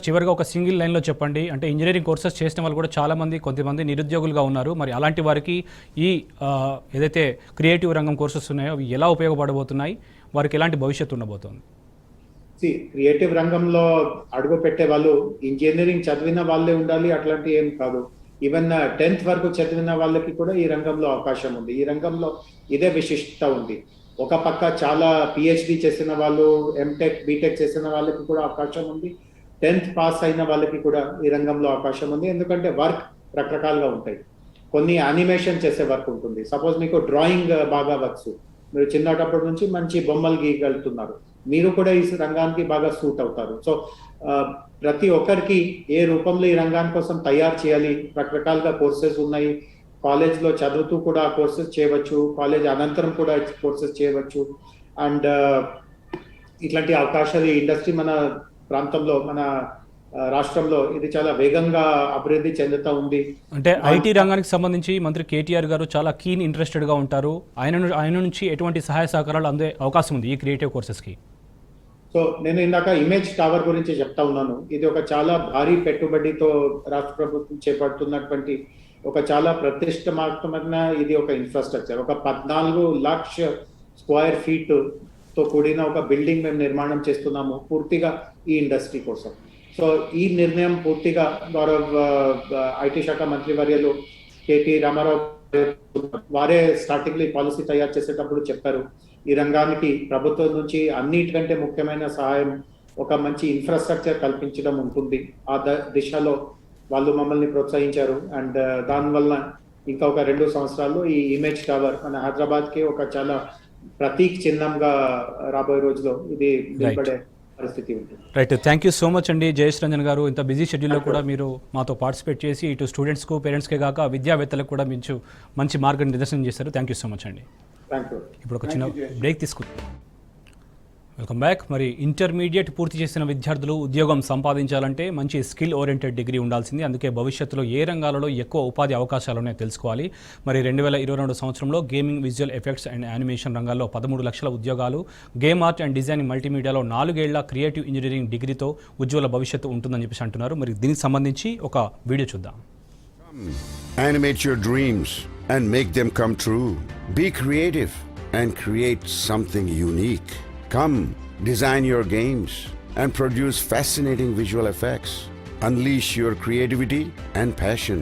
చివరిగా ఒక సింగిల్ లైన్లో చెప్పండి. అంటే ఇంజనీరింగ్ కోర్సెస్ చేసిన వాళ్ళు కూడా చాలామంది, కొంతమంది నిరుద్యోగులుగా ఉన్నారు. మరి అలాంటి వారికి ఈ ఏదైతే క్రియేటివ్ రంగం కోర్సెస్ ఉన్నాయో అవి ఎలా ఉపయోగపడబోతున్నాయి, వారికి ఎలాంటి భవిష్యత్తు ఉండబోతోంది? క్రియేటివ్ రంగంలో అడుగు పెట్టే వాళ్ళు ఇంజనీరింగ్ చదివిన వాళ్ళే ఉండాలి అట్లాంటి ఏం కాదు. ఈవెన్ 10th వరకు చదివిన వాళ్ళకి కూడా ఈ రంగంలో అవకాశం ఉంది. ఈ రంగంలో ఇదే విశిష్టత ఉంది. ఒక పక్క చాలా పిహెచ్డి చేసిన వాళ్ళు, ఎంటెక్ బీటెక్ చేసిన వాళ్ళకి కూడా అవకాశం ఉంది. 10th పాస్ అయిన వాళ్ళకి కూడా ఈ రంగంలో అవకాశం ఉంది. ఎందుకంటే వర్క్ రకరకాలుగా ఉంటాయి. కొన్ని యానిమేషన్ చేసే వర్క్ ఉంటుంది. సపోజ్ మీకు డ్రాయింగ్ బాగా వచ్చు, మీరు చిన్నటప్పటి నుంచి మంచి బొమ్మలు గీయగలుగుతున్నారు, మీరు కూడా ఈ రంగానికి బాగా సూట్ అవుతారు. సో ప్రతి ఒక్కరికి ఏ రూపంలో ఈ రంగాని కోసం తయారు చేయాలి, రకరకాలుగా కోర్సెస్ ఉన్నాయి. కాలేజ్లో చదువుతూ కూడా కోర్సెస్ చేయవచ్చు, కాలేజ్ అనంతరం కూడా కోర్సెస్ చేయవచ్చు. అండ్ ఇట్లాంటి అవకాశాలు ఈ ఇండస్ట్రీ మన ప్రాంతంలో, మన రాష్ట్రంలో ఇది చాలా వేగంగా అభివృద్ధి చెందుతూ ఉంది. అంటే ఐటీ రంగానికి సంబంధించి మంత్రి కేటీఆర్ గారు చాలా కీన్ ఇంట్రెస్టెడ్గా ఉంటారు. ఆయన నుంచి ఎటువంటి సహాయ సహకారాలు అందే అవకాశం ఉంది ఈ క్రియేటివ్ కోర్సెస్కి? సో నేను ఇందాక ఇమేజ్ టవర్ గురించి చెప్తా ఉన్నాను. ఇది ఒక చాలా భారీ పెట్టుబడితో రాష్ట్ర ప్రభుత్వం చేపడుతున్నటువంటి ఒక చాలా ప్రతిష్టాత్మకమైన ఇది ఒక ఇన్ఫ్రాస్ట్రక్చర్. ఒక 14 లక్ష స్క్వేర్ ఫీట్ తో కూడిన ఒక బిల్డింగ్ మేము నిర్మాణం చేస్తున్నాము పూర్తిగా ఈ ఇండస్ట్రీ కోసం. సో ఈ నిర్ణయం పూర్తిగా గౌరవ్ ఐటీ శాఖ మంత్రి వర్యులు కేటీ రామారావు వారే స్టార్టింగ్ లో ఈ పాలసీ తయారు చేసేటప్పుడు చెప్పారు, ఈ రంగానికి ప్రభుత్వం నుంచి అన్నిటికంటే ముఖ్యమైన సహాయం ఒక మంచి ఇన్ఫ్రాస్ట్రక్చర్ కల్పించడం ఉంటుంది. ఆ దిశలో వాళ్ళు మమ్మల్ని ప్రోత్సహించారు. అండ్ దానివల్ల ఇంకా ఒక 2 సంవత్సరాల్లో ఈ ఇమేజ్ టవర్ మన హైదరాబాద్కి ఒక చాలా ప్రతీక్ చిహ్నంగా రాబోయే రోజులో ఇది నిలబడే పరిస్థితి ఉంటుంది. Right, thank you so much అండి జయేష్ రంజన్ గారు. ఇంత బిజీ షెడ్యూల్లో కూడా మీరు మాతో పార్టిసిపేట్ చేసి ఇటు స్టూడెంట్స్కు, పేరెంట్స్కే కాక విద్యావేత్తలకు కూడా మీరు మంచి మార్గనిర్దేశనం చేశారు. థ్యాంక్ యూ సో మచ్ అండి. ఇప్పుడు ఒక చిన్న బ్రేక్ తీసుకుంటాం. Welcome back. మరి ఇంటర్మీడియట్ పూర్తి చేసిన విద్యార్థులు ఉద్యోగం సంపాదించాలంటే మంచి స్కిల్ ఓరియంటెడ్ డిగ్రీ ఉండాల్సింది. అందుకే భవిష్యత్తులో ఏ రంగాలలో ఎక్కువ ఉపాధి అవకాశాలు ఉన్నాయో తెలుసుకోవాలి. మరి 2022 సంవత్సరంలో gaming, visual effects and animation రంగాల్లో 13 లక్షల ఉద్యోగాలు, గేమ్ ఆర్ట్ అండ్ డిజైనింగ్, మల్టీమీడియాలో 4 ఏళ్ల క్రియేటివ్ ఇంజనీరింగ్ డిగ్రీతో ఉజ్వల భవిష్యత్తు ఉంటుందని చెప్పేసి అంటున్నారు. మరి దీనికి సంబంధించి ఒక వీడియో చూద్దాం. Animate your dreams and make them come true. Be creative and create something unique. Come, design your games and produce fascinating visual effects. Unleash your creativity and passion.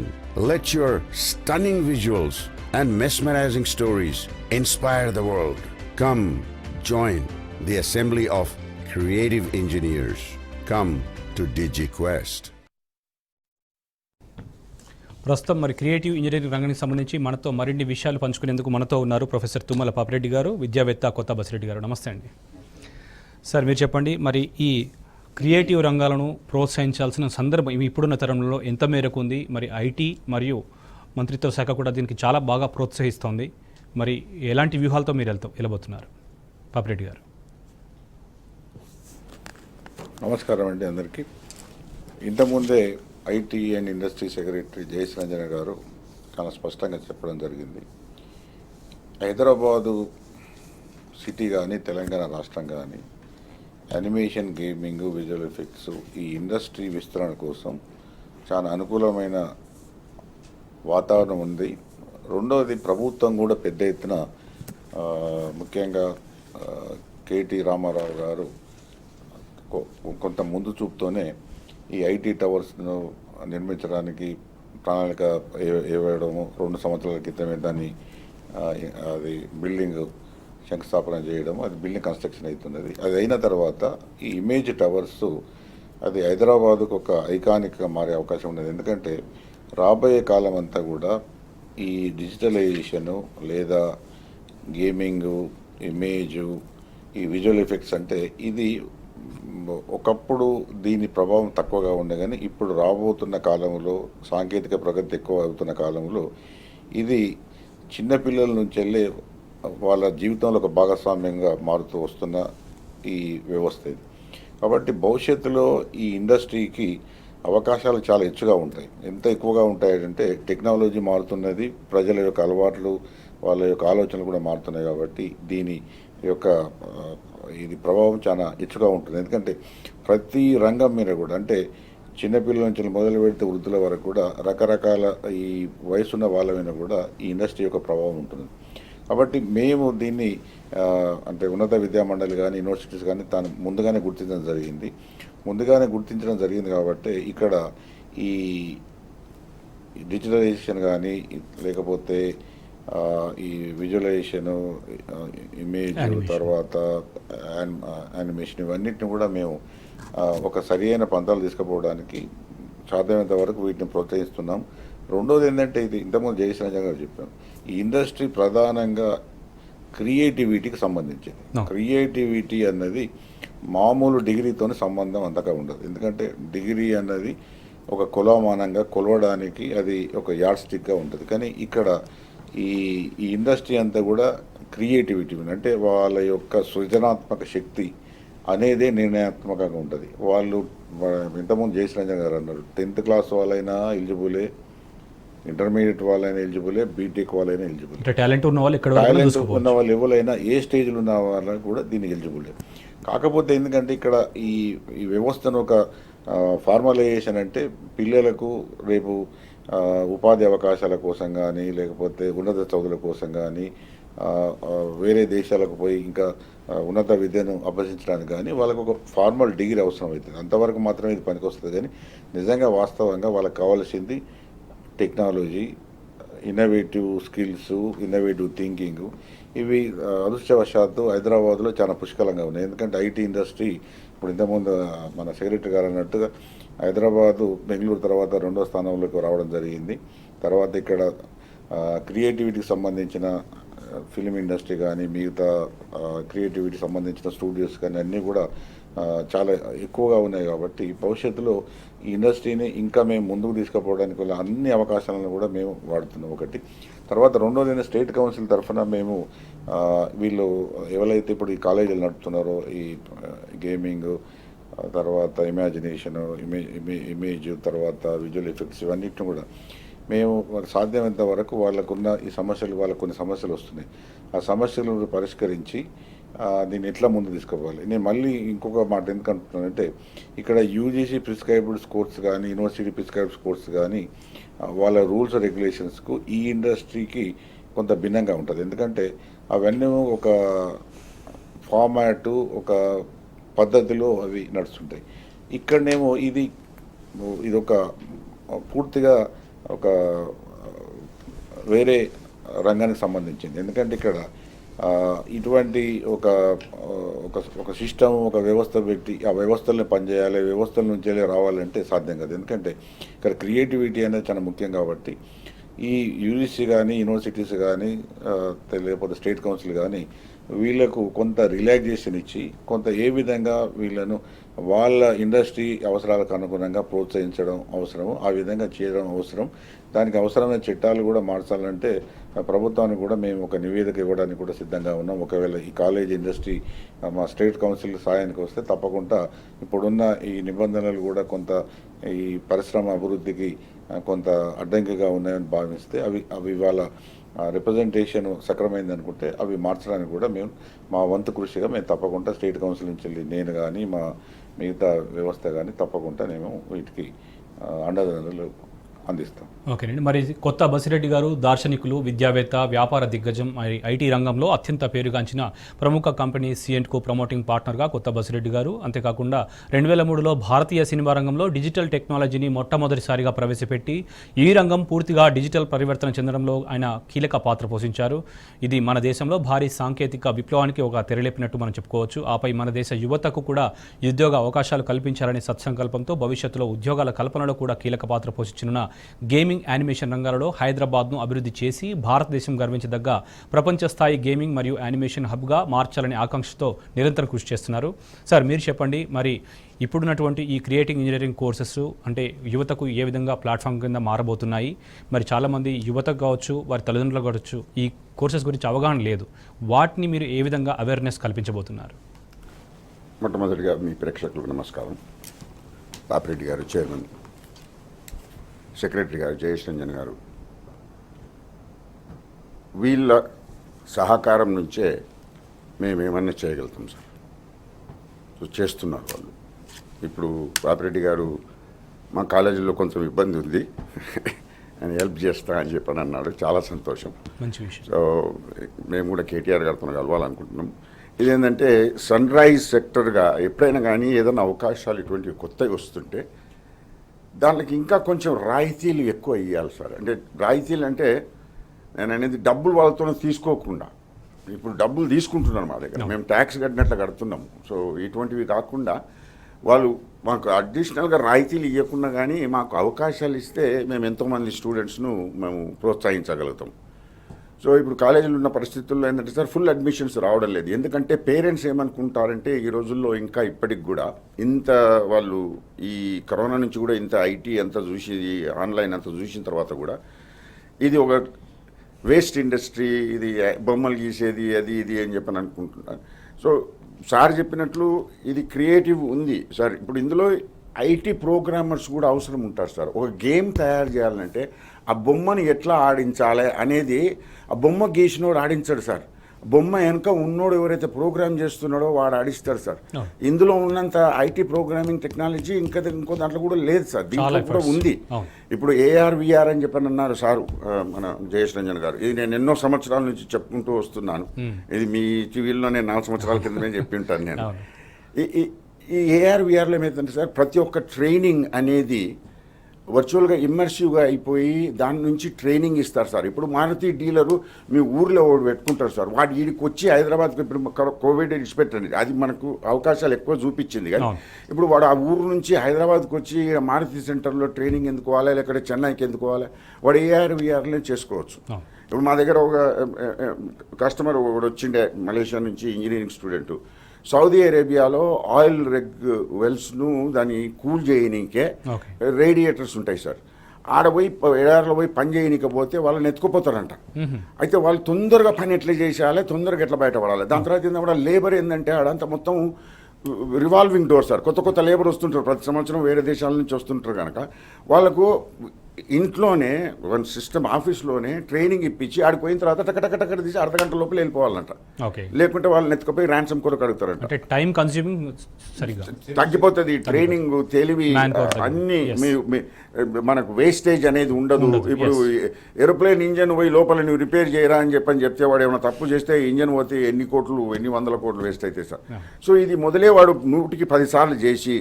Let your stunning visuals and mesmerizing stories inspire the world. Come, join the assembly of creative engineers. Come to DigiQuest. ప్రస్తుతం మరి creative engineering రంగానికి సంబంధించి మనతో మరిన్ని విషయాలు పంచుకునేందుకు మనతో ఉన్నారు professor Tummala Papireddy గారు, విద్యావేత్త, కొత్త బసిరెడ్డి గారు. నమస్తే అండి సార్. మీరు చెప్పండి, మరి ఈ క్రియేటివ్ రంగాలను ప్రోత్సహించాల్సిన సందర్భం ఇప్పుడున్న తరంలో ఎంత మేరకు ఉంది? మరి ఐటీ మరియు మంత్రిత్వ శాఖ కూడా దీనికి చాలా బాగా ప్రోత్సహిస్తోంది. మరి ఎలాంటి వ్యూహాలతో మీరు వెళ్ళబోతున్నారు పాపిరెడ్డి గారు? నమస్కారం అండి అందరికీ. ఇంతకుముందే IT and industry secretary Jayesh Ranjan గారు చాలా స్పష్టంగా చెప్పడం జరిగింది. హైదరాబాదు సిటీ కానీ, తెలంగాణ రాష్ట్రం కానీ యానిమేషన్, గేమింగ్, విజువల్ ఎఫెక్ట్స్ ఈ ఇండస్ట్రీ విస్తరణ కోసం చాలా అనుకూలమైన వాతావరణం ఉంది. రెండవది, ప్రభుత్వం కూడా పెద్ద ఎత్తున ముఖ్యంగా కేటీ రామారావు గారు కొంత ముందు చూపుతోనే ఈ ఐటీ టవర్స్ను నిర్మించడానికి ప్రణాళిక ఇవ్వడము, 2 సంవత్సరాల క్రితమే దాన్ని అది బిల్డింగ్ శంకుస్థాపన చేయడం, అది బిల్డింగ్ కన్స్ట్రక్షన్ అవుతున్నది. అది అయిన తర్వాత ఈ ఇమేజ్ టవర్స్ అది హైదరాబాదుకు ఒక ఐకానిక్గా మారే అవకాశం ఉన్నది. ఎందుకంటే రాబోయే కాలం అంతా కూడా ఈ డిజిటలైజేషను లేదా గేమింగు, ఇమేజు, ఈ విజువల్ ఎఫెక్ట్స్ అంటే ఇది ఒకప్పుడు దీని ప్రభావం తక్కువగా ఉండే, కానీ ఇప్పుడు రాబోతున్న కాలంలో సాంకేతిక ప్రగతి ఎక్కువ అవుతున్న కాలంలో ఇది చిన్నపిల్లల నుంచి వెళ్ళే వాళ్ళ జీవితంలో ఒక భాగస్వామ్యంగా మారుతూ వస్తున్న ఈ వ్యవస్థ ఇది. కాబట్టి భవిష్యత్తులో ఈ ఇండస్ట్రీకి అవకాశాలు చాలా ఎక్కువగా ఉంటాయి. ఎంత ఎక్కువగా ఉంటాయంటే టెక్నాలజీ మారుతున్నది, ప్రజల యొక్క అలవాట్లు, వాళ్ళ యొక్క ఆలోచనలు కూడా మారుతున్నాయి. కాబట్టి దీని యొక్క ఇది ప్రభావం చాలా ఎక్కువగా ఉంటుంది. ఎందుకంటే ప్రతి రంగం మీద కూడా, అంటే చిన్నపిల్లల నుంచి మొదలు పెడితే వృద్ధుల వరకు కూడా రకరకాల ఈ వయసున్న వాళ్ళ మీద కూడా ఈ ఇండస్ట్రీ యొక్క ప్రభావం ఉంటుంది. కాబట్టి మేము దీన్ని అంటే ఉన్నత విద్యా మండలి కానీ, యూనివర్సిటీస్ కానీ ముందుగానే గుర్తించడం జరిగింది కాబట్టి ఇక్కడ ఈ డిజిటలైజేషన్ కానీ లేకపోతే ఈ విజువలైజేషను, ఇమేజ్, తర్వాత యానిమేషన్ ఇవన్నిటిని కూడా మేము ఒక సరి అయిన పంతాలు తీసుకుపోవడానికి సాధ్యమైనంత వరకు వీటిని ప్రోత్సహిస్తున్నాం. రెండోది ఏంటంటే, ఇది ఇంతకుముందు జయశ్రంజన్ గారు చెప్పాను, ఈ ఇండస్ట్రీ ప్రధానంగా క్రియేటివిటీకి సంబంధించింది. క్రియేటివిటీ అన్నది మామూలు డిగ్రీతోనే సంబంధం అంతగా ఉండదు. ఎందుకంటే డిగ్రీ అన్నది ఒక కొలమానంగా కొలవడానికి అది ఒక యార్డ్ స్టిక్గా ఉంటుంది. కానీ ఇక్కడ ఈ ఇండస్ట్రీ అంతా కూడా క్రియేటివిటీ అంటే వాళ్ళ యొక్క సృజనాత్మక శక్తి అనేదే నిర్ణయాత్మకంగా ఉంటుంది. వాళ్ళు ఇంతకుముందు జయశ్రంజన్ గారు అన్నారు, 10th క్లాస్ వాళ్ళైనా ఎలిజిబులే, ఇంటర్మీడియట్ వాళ్ళైనా ఎలిజిబులే, బీటెక్ వాళ్ళైనా ఎలిజిబుల్. టాలెంట్ ఉన్న వాళ్ళు టాలెంట్ ఉన్న వాళ్ళు ఎవరైనా ఏ స్టేజ్లో ఉన్న వాళ్ళకి కూడా దీనికి ఎలిజిబులే. కాకపోతే ఎందుకంటే ఇక్కడ ఈ వ్యవస్థను ఒక ఫార్మలైజేషన్ అంటే పిల్లలకు రేపు ఉపాధి అవకాశాల కోసం కానీ, లేకపోతే ఉన్నత చదువుల కోసం కానీ, వేరే దేశాలకు పోయి ఇంకా ఉన్నత విద్యను అభ్యసించడానికి కానీ వాళ్ళకు ఒక ఫార్మల్ డిగ్రీ అవసరం అవుతుంది. అంతవరకు మాత్రమే ఇది పనికొస్తుంది. కానీ నిజంగా వాస్తవంగా వాళ్ళకి కావాల్సింది technology, innovative skills, innovative thinking. ఇవి అదృష్టవశాత్తు హైదరాబాద్లో చాలా పుష్కలంగా ఉన్నాయి. ఎందుకంటే ఐటీ ఇండస్ట్రీ ఇప్పుడు ఇంతకుముందు మన సెక్రటరీ గారు అన్నట్టుగా హైదరాబాదు బెంగళూరు తర్వాత 2వ స్థానంలోకి రావడం జరిగింది. తర్వాత ఇక్కడ క్రియేటివిటీకి సంబంధించిన ఫిలిం ఇండస్ట్రీ కానీ, మిగతా క్రియేటివిటీకి సంబంధించిన స్టూడియోస్ కానీ అన్నీ కూడా చాలా ఎక్కువగా ఉన్నాయి. కాబట్టి భవిష్యత్తులో ఈ ఇండస్ట్రీని ఇంకా మేము ముందుకు తీసుకుపోవడానికి వల్ల అన్ని అవకాశాలను కూడా మేము వాడుతున్నాం ఒకటి. తర్వాత రెండోదైన స్టేట్ కౌన్సిల్ తరఫున మేము వీళ్ళు ఎవరైతే ఇప్పుడు ఈ కాలేజీలు నడుపుతున్నారో ఈ గేమింగ్, తర్వాత ఇమాజినేషను, ఇమేజ్, తర్వాత విజువల్ ఎఫెక్ట్స్ ఇవన్నిటిని కూడా మేము సాధ్యమైనంత వరకు వాళ్ళకున్న ఈ సమస్యలు, వాళ్ళకు కొన్ని సమస్యలు వస్తున్నాయి, ఆ సమస్యలను పరిష్కరించి దీన్ని ఎట్లా ముందు తీసుకోవాలి. నేను మళ్ళీ ఇంకొక మాట ఎందుకు అంటున్నానంటే, ఇక్కడ యూజీసీ ప్రిస్క్రైబ్డ్ కోర్స్ కానీ, యూనివర్సిటీ ప్రిస్క్రైబ్డ్ కోర్స్ కానీ వాళ్ళ రూల్స్ రెగ్యులేషన్స్కు ఈ ఇండస్ట్రీకి కొంత భిన్నంగా ఉంటుంది. ఎందుకంటే అవన్నీ ఒక ఫార్మాటు, ఒక పద్ధతిలో అవి నడుస్తుంటాయి. ఇక్కడనేమో ఇది ఒక పూర్తిగా ఒక వేరే రంగానికి సంబంధించింది. ఎందుకంటే ఇక్కడ ఇటువంటి ఒక సిస్టమ్, ఒక వ్యవస్థ పెట్టి ఆ వ్యవస్థల్ని పనిచేయాలి, వ్యవస్థల నుంచి రావాలంటే సాధ్యం కాదు. ఎందుకంటే ఇక్కడ క్రియేటివిటీ అనేది చాలా ముఖ్యం. కాబట్టి ఈ యూజీసీ కానీ, యూనివర్సిటీస్ కానీ, లేకపోతే స్టేట్ కౌన్సిల్ కానీ వీళ్లకు కొంత రిలాక్సేషన్ ఇచ్చి కొంత ఏ విధంగా వీళ్ళను వాళ్ళ ఇండస్ట్రీ అవసరాలకు అనుగుణంగా ప్రోత్సహించడం అవసరము, ఆ విధంగా చేయడం అవసరం. దానికి అవసరమైన చట్టాలు కూడా మార్చాలంటే ప్రభుత్వానికి కూడా మేము ఒక నివేదిక ఇవ్వడానికి కూడా సిద్ధంగా ఉన్నాం. ఒకవేళ ఈ కాలేజ్ ఇండస్ట్రీ మా స్టేట్ కౌన్సిల్ సాయానికి వస్తే తప్పకుండా ఇప్పుడున్న ఈ నిబంధనలు కూడా కొంత ఈ పరిశ్రమ అభివృద్ధికి కొంత అడ్డంకిగా ఉన్నాయని భావిస్తే అవి వాళ్ళ రిప్రజెంటేషన్ సక్రమైంది అనుకుంటే అవి మార్చడానికి కూడా మేము మా వంతు కృషిగా మేము తప్పకుండా స్టేట్ కౌన్సిల్ నుంచి వెళ్ళి నేను కానీ మా మిగతా వ్యవస్థ కానీ తప్పకుండా మేము వీటికి అండదండలు అందిస్తాం. ఓకేనండి. మరి కొత్త బసిరెడ్డి గారు దార్శనికులు, విద్యావేత్త, వ్యాపార దిగ్గజం, మరి ఐటీ రంగంలో అత్యంత పేరుగాంచిన ప్రముఖ కంపెనీ సిఎండ్కు ప్రమోటింగ్ పార్ట్నర్గా కొత్త బసిరెడ్డి గారు. అంతేకాకుండా 2003లో భారతీయ సినిమా రంగంలో డిజిటల్ టెక్నాలజీని మొట్టమొదటిసారిగా ప్రవేశపెట్టి ఈ రంగం పూర్తిగా డిజిటల్ పరివర్తన చెందడంలో ఆయన కీలక పాత్ర పోషించారు. ఇది మన దేశంలో భారీ సాంకేతిక విప్లవానికి ఒక తెరలేపినట్టు మనం చెప్పుకోవచ్చు. ఆపై మన దేశ యువతకు కూడా ఉద్యోగ అవకాశాలు కల్పించాలనే సత్సంకల్పంతో భవిష్యత్తులో ఉద్యోగాల కల్పనలో కూడా కీలక పాత్ర పోషించనున్న గేమింగ్, యానిమేషన్ రంగాలలో హైదరాబాద్ను అభివృద్ధి చేసి భారతదేశం గర్వించదగ్గ ప్రపంచ స్థాయి గేమింగ్ మరియు యానిమేషన్ హబ్గా మార్చాలనే ఆకాంక్షతో నిరంతరం కృషి చేస్తున్నారు. సార్, మీరు చెప్పండి, మరి ఇప్పుడున్నటువంటి ఈ క్రియేటింగ్ ఇంజనీరింగ్ కోర్సెస్ అంటే యువతకు ఏ విధంగా ప్లాట్ఫామ్ కింద మారబోతున్నాయి? మరి చాలామంది యువతకు కావచ్చు, వారి తల్లిదండ్రులకు కావచ్చు, ఈ కోర్సెస్ గురించి అవగాహన లేదు. వాటిని మీరు ఏ విధంగా అవేర్నెస్ కల్పించబోతున్నారు? మొట్టమొదటిగా మీ ప్రేక్షకులకు నమస్కారం. పాపిరెడ్డి గారు చైర్మన్, సెక్రటరీ గారు జయశ్రంజన్ గారు, వీళ్ళ సహకారం నుంచే మేమేమన్నా చేయగలుగుతాం సార్. సో చేస్తున్నారు వాళ్ళు. ఇప్పుడు పాపిరెడ్డి గారు మా కాలేజీలో కొంచెం ఇబ్బంది ఉంది అని హెల్ప్ చేస్తా అని చెప్పని అన్నాడు. చాలా సంతోషం, మంచి విషయం. సో మేము కూడా కేటీఆర్ గారితో కలవాలనుకుంటున్నాం. ఇదేంటంటే సన్ రైజ్ సెక్టర్గా ఎప్పుడైనా కానీ ఏదైనా అవకాశాలు ఇటువంటివి కొత్తవి వస్తుంటే దానికి ఇంకా కొంచెం రాయితీలు ఎక్కువ ఇవ్వాలి సార్. అంటే రాయితీలు అంటే నేను అనేది డబ్బులు వాళ్ళతో తీసుకోకుండా, ఇప్పుడు డబ్బులు తీసుకుంటున్నారు మా దగ్గర, మేము ట్యాక్స్ కట్టినట్లు కడుతున్నాము. సో ఇటువంటివి కాకుండా వాళ్ళు మాకు అడిషనల్గా రాయితీలు ఇవ్వకుండా కానీ మాకు అవకాశాలు ఇస్తే మేము ఎంతోమంది స్టూడెంట్స్ను మేము ప్రోత్సహించగలుగుతాం. సో ఇప్పుడు కాలేజీలో ఉన్న పరిస్థితుల్లో ఏంటంటే సార్ ఫుల్ అడ్మిషన్స్ రావడం లేదు. ఎందుకంటే పేరెంట్స్ ఏమనుకుంటారంటే ఈ రోజుల్లో ఇంకా ఇప్పటికి కూడా ఇంత వాళ్ళు ఈ కరోనా నుంచి కూడా ఇంత ఐటీ అంత చూసి ఆన్లైన్ అంత చూసిన తర్వాత కూడా ఇది ఒక వేస్ట్ ఇండస్ట్రీ, ఇది బొమ్మలు గీసేది అది ఇది అని చెప్పని అనుకుంటున్నారు. సో సార్ చెప్పినట్లు ఇది క్రియేటివ్ ఉంది సార్. ఇప్పుడు ఇందులో ఐటీ ప్రోగ్రామర్స్ కూడా అవసరం ఉంటారు సార్. ఒక గేమ్ తయారు చేయాలంటే ఆ బొమ్మని ఎట్లా ఆడించాలి అనేది ఆ బొమ్మ గీసినోడు ఆడించాడు సార్. బొమ్మ వెనక ఉన్నోడు ఎవరైతే ప్రోగ్రామ్ చేస్తున్నాడో వాడు ఆడిస్తాడు సార్. ఇందులో ఉన్నంత ఐటీ ప్రోగ్రామింగ్ టెక్నాలజీ ఇంకో దాంట్లో కూడా లేదు సార్, దీంట్లో కూడా ఉంది. ఇప్పుడు ఏఆర్ విఆర్ అని చెప్పని అన్నారు సారు మన జయేష్ రంజన్ గారు. ఇది నేను ఎన్నో సంవత్సరాల నుంచి చెప్పుకుంటూ వస్తున్నాను. ఇది మీ టీవీలో నేను 4 సంవత్సరాల కిందనే చెప్పి ఉంటాను నేను. ఈ ఏఆర్ విఆర్లో ఏమైందంటే సార్ ప్రతి ఒక్క ట్రైనింగ్ అనేది వర్చువల్గా ఇమ్మర్సివ్గా అయిపోయి దాని నుంచి ట్రైనింగ్ ఇస్తారు సార్. ఇప్పుడు మారుతి డీలరు మీ ఊర్లో ఒకటి పెట్టుకుంటారు సార్, వాడు వీడికి వచ్చి హైదరాబాద్కి ఇప్పుడు కోవిడ్ ఇచ్చిపెట్టండి అది మనకు అవకాశాలు ఎక్కువ చూపించింది. కానీ ఇప్పుడు వాడు ఆ ఊరు నుంచి హైదరాబాద్కి వచ్చి మారుతి సెంటర్లో ట్రైనింగ్ ఎందుకు పోవాలి, లేకపోతే చెన్నైకి ఎందుకు పోవాలి, వాడు ఏఆర్ విఆర్లో చేసుకోవచ్చు. ఇప్పుడు మా దగ్గర ఒక కస్టమర్ ఒకటి వచ్చిండే మలేషియా నుంచి ఇంజనీరింగ్ స్టూడెంట్. సౌదీ అరేబియాలో ఆయిల్ రెగ్ వెల్స్ను దాన్ని కూల్ చేయనీకే రేడియేటర్స్ ఉంటాయి సార్. ఆడపోయి ఎడారిలో పోయి పని చేయనీకపోతే వాళ్ళని ఎత్తుకుపోతారంట. అయితే వాళ్ళు తొందరగా పని ఎట్లా చేసేయాలి, తొందరగా ఎట్లా బయటపడాలి. దాని తర్వాత ఏంటంటే లేబర్ ఏంటంటే ఆడంతా మొత్తం రివాల్వింగ్ డోర్ సార్. కొత్త కొత్త లేబర్ వస్తుంటారు ప్రతి సంవత్సరం, వేరే దేశాల నుంచి వస్తుంటారు కనుక వాళ్ళకు ఇంట్లోనే వన్ సిస్టమ్ ఆఫీస్లోనే ట్రైనింగ్ ఇప్పించి ఆడికి పోయిన తర్వాత టకటకటకట తీసి అర్ధగంట లోపల వెళ్ళిపోవాలంట. లేకుంటే వాళ్ళని ఎత్తుకుపోయి ర్యాన్సమ్ కొరకు అడుగుతారంట. టైం కన్స్యూమింగ్ సరిగా తగ్గిపోతుంది. ట్రైనింగ్ తెలివి అన్ని మనకు వేస్టేజ్ అనేది ఉండదు. ఇప్పుడు ఏరోప్లేన్ ఇంజన్ పోయి లోపల నువ్వు రిపేర్ చేయరా అని చెప్తే వాడు ఏమైనా తప్పు చేస్తే ఇంజన్ పోతే ఎన్ని వందల కోట్లు వేస్ట్ అవుతాయి సార్. సో ఇది మొదలే వాడు 100కి 10 సార్లు చేసి